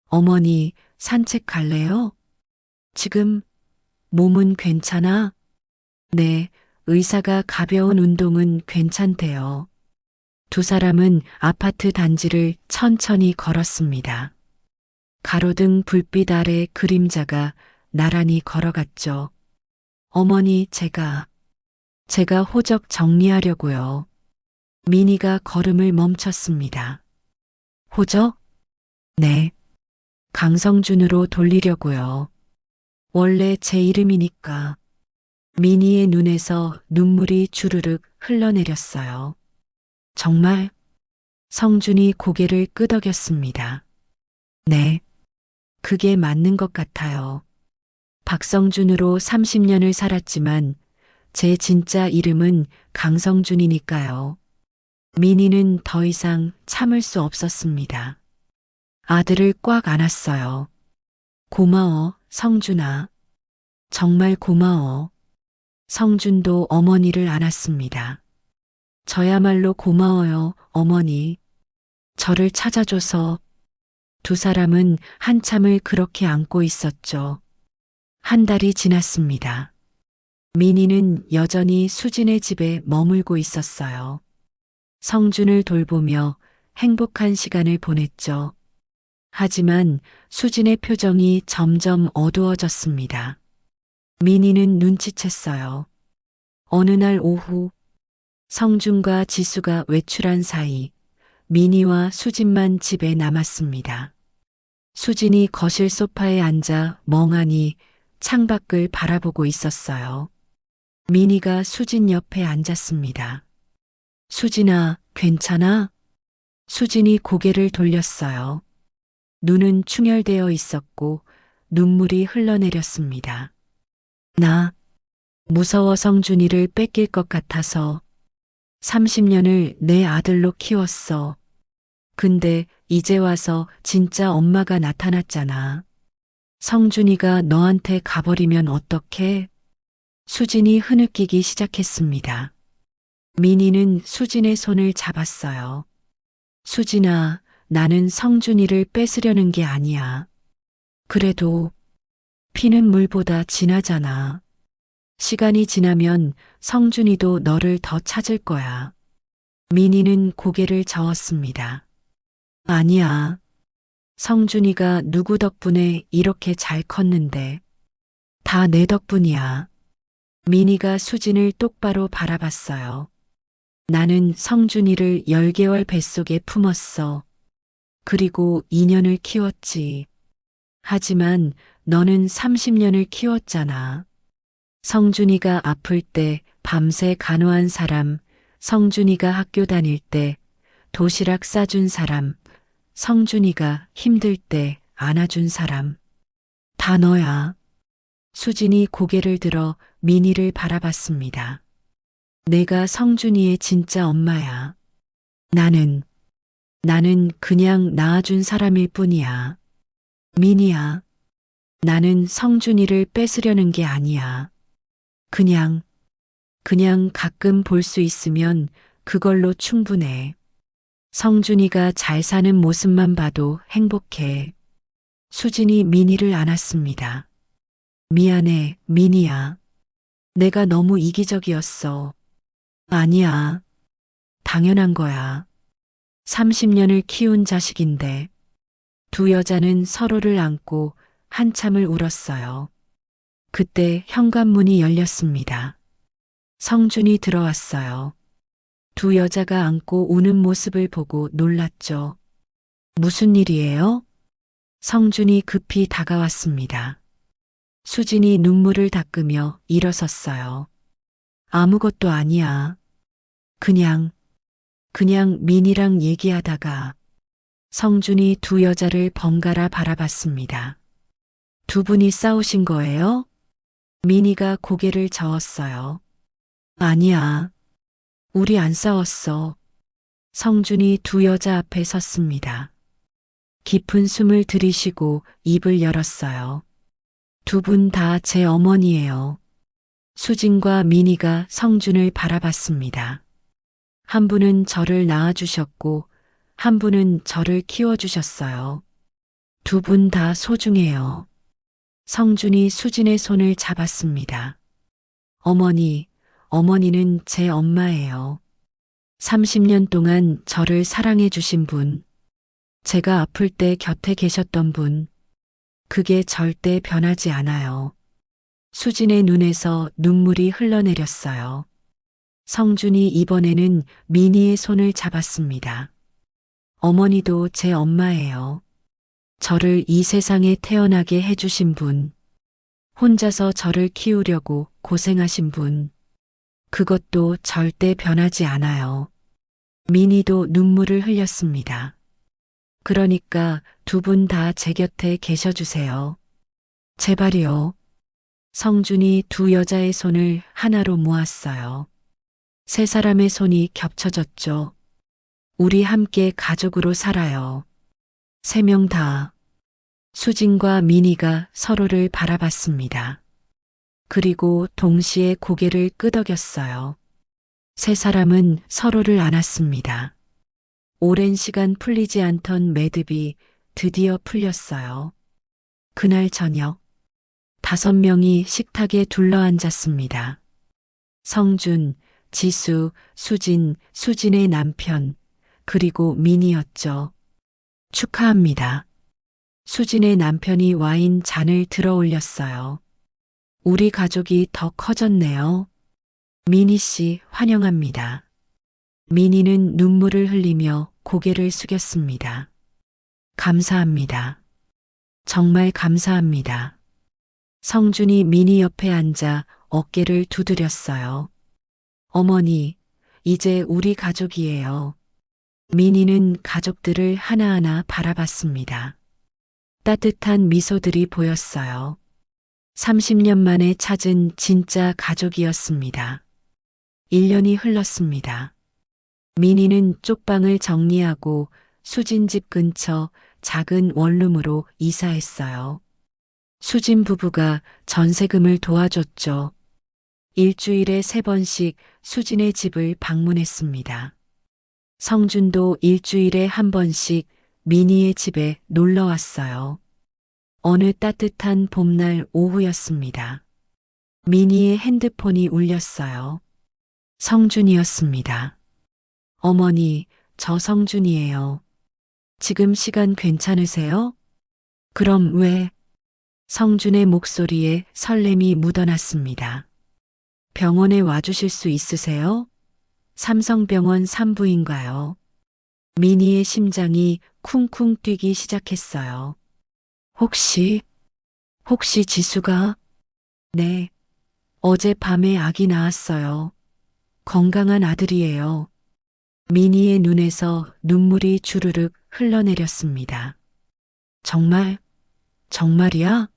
어머니, 산책 갈래요? 지금 몸은 괜찮아? 네, 의사가 가벼운 운동은 괜찮대요. 두 사람은 아파트 단지를 천천히 걸었습니다. 가로등 불빛 아래 그림자가 나란히 걸어갔죠. 어머니, 제가 호적 정리하려고요. 민희가 걸음을 멈췄습니다. 호적? 네. 강성준으로 돌리려고요. 원래 제 이름이니까. 민희의 눈에서 눈물이 주르륵 흘러내렸어요. 정말? 성준이 고개를 끄덕였습니다. 네. 그게 맞는 것 같아요. 박성준으로 30년을 살았지만 제 진짜 이름은 강성준이니까요. 민희는 더 이상 참을 수 없었습니다. 아들을 꽉 안았어요. 고마워, 성준아. 정말 고마워. 성준도 어머니를 안았습니다. 저야말로 고마워요, 어머니. 저를 찾아줘서. 두 사람은 한참을 그렇게 안고 있었죠. 한 달이 지났습니다. 민희는 여전히 수진의 집에 머물고 있었어요. 성준을 돌보며 행복한 시간을 보냈죠. 하지만 수진의 표정이 점점 어두워졌습니다. 민희는 눈치챘어요. 어느 날 오후 성준과 지수가 외출한 사이 민희와 수진만 집에 남았습니다. 수진이 거실 소파에 앉아 멍하니 창밖을 바라보고 있었어요. 민희가 수진 옆에 앉았습니다. 수진아, 괜찮아? 수진이 고개를 돌렸어요. 눈은 충혈되어 있었고 눈물이 흘러내렸습니다. 나 무서워 성준이를 뺏길 것 같아서 30년을 내 아들로 키웠어. 근데 이제 와서 진짜 엄마가 나타났잖아. 성준이가 너한테 가버리면 어떡해? 수진이 흐느끼기 시작했습니다. 민희는 수진의 손을 잡았어요. 수진아, 나는 성준이를 뺏으려는 게 아니야. 그래도 피는 물보다 진하잖아. 시간이 지나면 성준이도 너를 더 찾을 거야. 민희는 고개를 저었습니다. 아니야. 성준이가 누구 덕분에 이렇게 잘 컸는데. 다 내 덕분이야. 민희가 수진을 똑바로 바라봤어요. 나는 성준이를 10개월 뱃속에 품었어. 그리고 2년을 키웠지. 하지만 너는 30년을 키웠잖아. 성준이가 아플 때 밤새 간호한 사람, 성준이가 학교 다닐 때 도시락 싸준 사람, 성준이가 힘들 때 안아준 사람. 다 너야. 수진이 고개를 들어 민희를 바라봤습니다. 내가 성준이의 진짜 엄마야. 나는 그냥 낳아준 사람일 뿐이야. 민희야, 나는 성준이를 뺏으려는 게 아니야. 그냥 가끔 볼 수 있으면 그걸로 충분해. 성준이가 잘 사는 모습만 봐도 행복해. 수진이 민희를 안았습니다. 미안해, 민희야. 내가 너무 이기적이었어. 아니야. 당연한 거야. 30년을 키운 자식인데. 두 여자는 서로를 안고 한참을 울었어요. 그때 현관문이 열렸습니다. 성준이 들어왔어요. 두 여자가 안고 우는 모습을 보고 놀랐죠. 무슨 일이에요? 성준이 급히 다가왔습니다. 수진이 눈물을 닦으며 일어섰어요. 아무것도 아니야. 그냥 민이랑 얘기하다가. 성준이 두 여자를 번갈아 바라봤습니다. 두 분이 싸우신 거예요? 민희가 고개를 저었어요. 아니야. 우리 안 싸웠어. 성준이 두 여자 앞에 섰습니다. 깊은 숨을 들이쉬고 입을 열었어요. 두 분 다 제 어머니예요. 수진과 민희가 성준을 바라봤습니다. 한 분은 저를 낳아주셨고 한 분은 저를 키워주셨어요. 두 분 다 소중해요. 성준이 수진의 손을 잡았습니다. 어머니는 제 엄마예요. 30년 동안 저를 사랑해 주신 분, 제가 아플 때 곁에 계셨던 분, 그게 절대 변하지 않아요. 수진의 눈에서 눈물이 흘러내렸어요. 성준이 이번에는 민희의 손을 잡았습니다. 어머니도 제 엄마예요. 저를 이 세상에 태어나게 해주신 분, 혼자서 저를 키우려고 고생하신 분, 그것도 절대 변하지 않아요. 민희도 눈물을 흘렸습니다. 그러니까 두 분 다 제 곁에 계셔주세요. 제발이요. 성준이 두 여자의 손을 하나로 모았어요. 세 사람의 손이 겹쳐졌죠. 우리 함께 가족으로 살아요. 세 명 다. 수진과 민희가 서로를 바라봤습니다. 그리고 동시에 고개를 끄덕였어요. 세 사람은 서로를 안았습니다. 오랜 시간 풀리지 않던 매듭이 드디어 풀렸어요. 그날 저녁, 5명이 식탁에 둘러앉았습니다. 성준, 지수, 수진, 수진의 남편, 그리고 민희였죠. 축하합니다. 수진의 남편이 와인 잔을 들어 올렸어요. 우리 가족이 더 커졌네요. 민희 씨 환영합니다. 민희는 눈물을 흘리며 고개를 숙였습니다. 감사합니다. 정말 감사합니다. 성준이 민희 옆에 앉아 어깨를 두드렸어요. 어머니, 이제 우리 가족이에요. 민희는 가족들을 하나하나 바라봤습니다. 따뜻한 미소들이 보였어요. 30년 만에 찾은 진짜 가족이었습니다. 1년이 흘렀습니다. 민희는 쪽방을 정리하고 수진 집 근처 작은 원룸으로 이사했어요. 수진 부부가 전세금을 도와줬죠. 일주일에 3번씩 수진의 집을 방문했습니다. 성준도 일주일에 1번씩 민희의 집에 놀러 왔어요. 어느 따뜻한 봄날 오후였습니다. 민희의 핸드폰이 울렸어요. 성준이었습니다. 어머니, 저 성준이에요. 지금 시간 괜찮으세요? 그럼 왜? 성준의 목소리에 설렘이 묻어났습니다. 병원에 와주실 수 있으세요? 삼성병원 산부인가요? 민희의 심장이 쿵쿵 뛰기 시작했어요. 혹시 혹시 지수가? 네. 어젯밤에 아기 낳았어요. 건강한 아들이에요. 미니의 눈에서 눈물이 주르륵 흘러내렸습니다. 정말? 정말이야?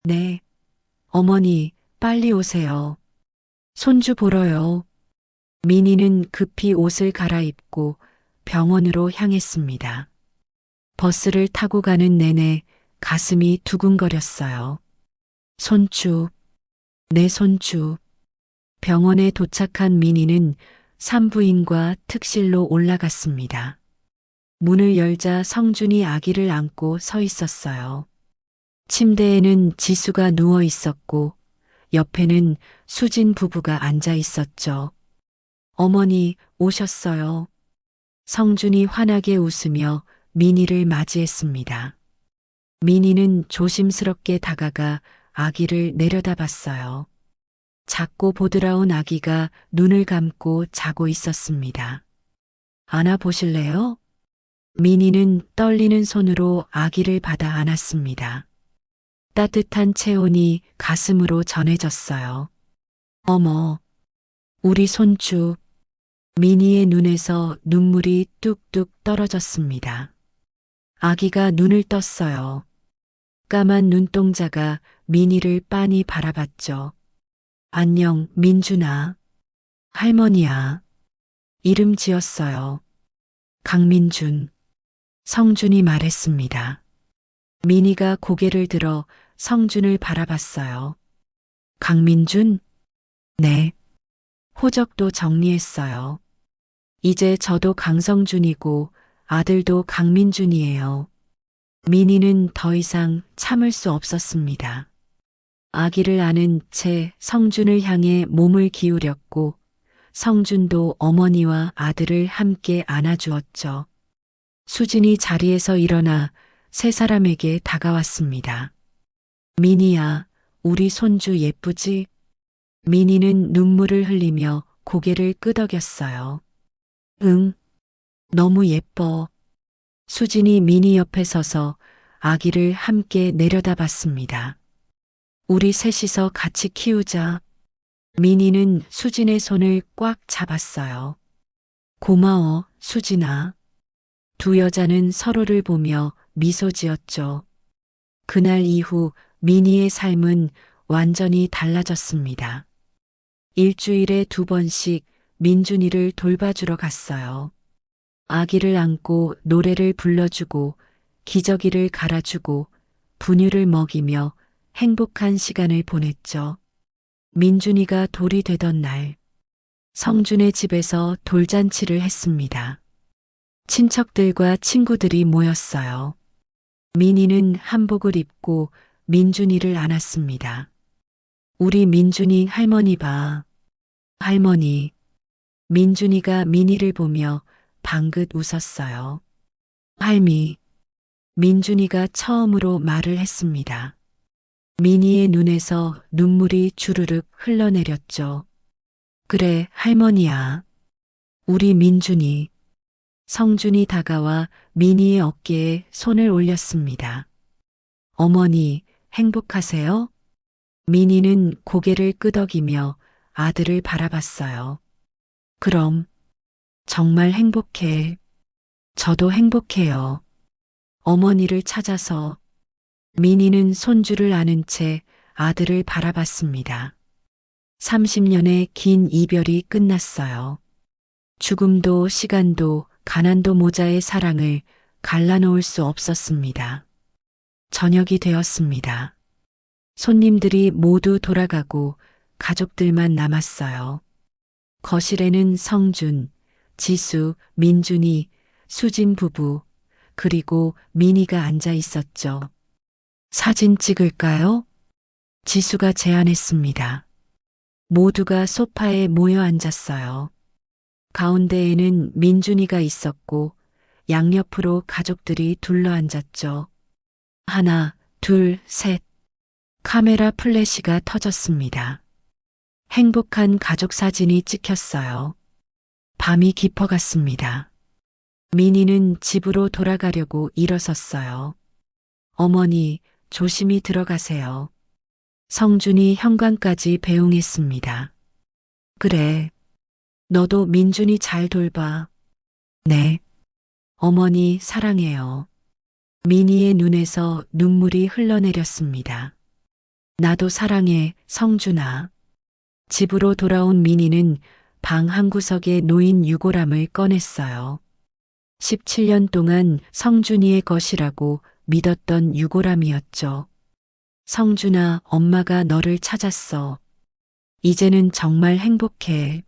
네. 어머니, 빨리 오세요. 손주 보러요. 미니는 급히 옷을 갈아입고 병원으로 향했습니다. 버스를 타고 가는 내내 가슴이 두근거렸어요. 손주, 내 손주. 병원에 도착한 미니는 산부인과 특실로 올라갔습니다. 문을 열자 성준이 아기를 안고 서 있었어요. 침대에는 지수가 누워 있었고 옆에는 수진 부부가 앉아 있었죠. 어머니 오셨어요. 성준이 환하게 웃으며 미니를 맞이했습니다. 미니는 조심스럽게 다가가 아기를 내려다봤어요. 작고 보드라운 아기가 눈을 감고 자고 있었습니다. 안아보실래요? 미니는 떨리는 손으로 아기를 받아 안았습니다. 따뜻한 체온이 가슴으로 전해졌어요. 어머, 우리 손주. 미니의 눈에서 눈물이 뚝뚝 떨어졌습니다. 아기가 눈을 떴어요. 까만 눈동자가 미니를 빤히 바라봤죠. 안녕, 민준아. 할머니야. 이름 지었어요. 강민준. 성준이 말했습니다. 미니가 고개를 들어 성준을 바라봤어요. 강민준? 네. 호적도 정리했어요. 이제 저도 강성준이고 아들도 강민준이에요. 미니는 더 이상 참을 수 없었습니다. 아기를 안은 채 성준을 향해 몸을 기울였고 성준도 어머니와 아들을 함께 안아주었죠. 수진이 자리에서 일어나 세 사람에게 다가왔습니다. 미니야, 우리 손주 예쁘지? 미니는 눈물을 흘리며 고개를 끄덕였어요. 응, 너무 예뻐. 수진이 미니 옆에 서서 아기를 함께 내려다봤습니다. 우리 셋이서 같이 키우자. 미니는 수진의 손을 꽉 잡았어요. 고마워, 수진아. 두 여자는 서로를 보며 미소 지었죠. 그날 이후 미니의 삶은 완전히 달라졌습니다. 일주일에 2번씩 민준이를 돌봐주러 갔어요. 아기를 안고 노래를 불러주고 기저귀를 갈아주고 분유를 먹이며 행복한 시간을 보냈죠. 민준이가 돌이 되던 날, 성준의 집에서 돌잔치를 했습니다. 친척들과 친구들이 모였어요. 미니는 한복을 입고 민준이를 안았습니다. 우리 민준이 할머니 봐. 할머니. 민준이가 미니를 보며 방긋 웃었어요. 할미. 민준이가 처음으로 말을 했습니다. 미니의 눈에서 눈물이 주르륵 흘러내렸죠. 그래, 할머니야. 우리 민준이. 성준이 다가와 미니의 어깨에 손을 올렸습니다. 어머니, 행복하세요? 미니는 고개를 끄덕이며 아들을 바라봤어요. 그럼, 정말 행복해. 저도 행복해요. 어머니를 찾아서 미니는 손주를 안은 채 아들을 바라봤습니다. 30년의 긴 이별이 끝났어요. 죽음도 시간도 가난도 모자의 사랑을 갈라놓을 수 없었습니다. 저녁이 되었습니다. 손님들이 모두 돌아가고 가족들만 남았어요. 거실에는 성준, 지수, 민준이, 수진 부부, 그리고 미니가 앉아 있었죠. 사진 찍을까요? 지수가 제안했습니다. 모두가 소파에 모여 앉았어요. 가운데에는 민준이가 있었고 양옆으로 가족들이 둘러앉았죠. 하나, 둘, 셋. 카메라 플래시가 터졌습니다. 행복한 가족 사진이 찍혔어요. 밤이 깊어갔습니다. 미니는 집으로 돌아가려고 일어섰어요. 어머니, 조심히 들어가세요. 성준이 현관까지 배웅했습니다. 그래. 너도 민준이 잘 돌봐. 네. 어머니 사랑해요. 민희의 눈에서 눈물이 흘러내렸습니다. 나도 사랑해, 성준아. 집으로 돌아온 민희는 방 한구석에 놓인 유골함을 꺼냈어요. 17년 동안 성준이의 것이라고 믿었던 유골함이었죠. 성준아, 엄마가 너를 찾았어. 이제는 정말 행복해.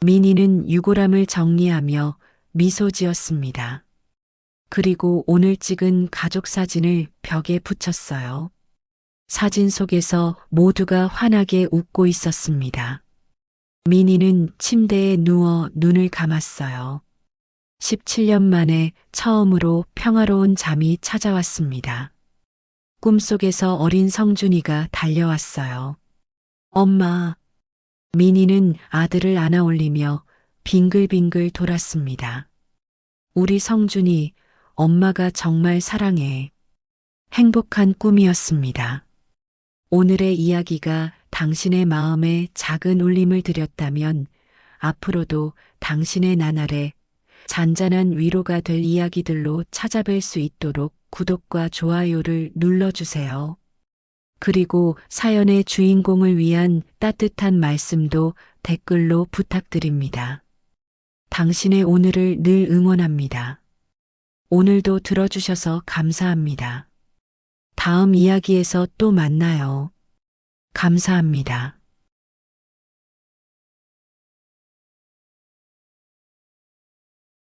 민희는 유골함을 정리하며 미소 지었습니다. 그리고 오늘 찍은 가족 사진을 벽에 붙였어요. 사진 속에서 모두가 환하게 웃고 있었습니다. 민희는 침대에 누워 눈을 감았어요. 17년 만에 처음으로 평화로운 잠이 찾아왔습니다. 꿈속에서 어린 성준이가 달려왔어요. 엄마. 민희는 아들을 안아 올리며 빙글빙글 돌았습니다. 우리 성준이 엄마가 정말 사랑해. 행복한 꿈이었습니다. 오늘의 이야기가 당신의 마음에 작은 울림을 드렸다면 앞으로도 당신의 나날에 잔잔한 위로가 될 이야기들로 찾아뵐 수 있도록 구독과 좋아요를 눌러주세요. 그리고 사연의 주인공을 위한 따뜻한 말씀도 댓글로 부탁드립니다. 당신의 오늘을 늘 응원합니다. 오늘도 들어주셔서 감사합니다. 다음 이야기에서 또 만나요. 감사합니다.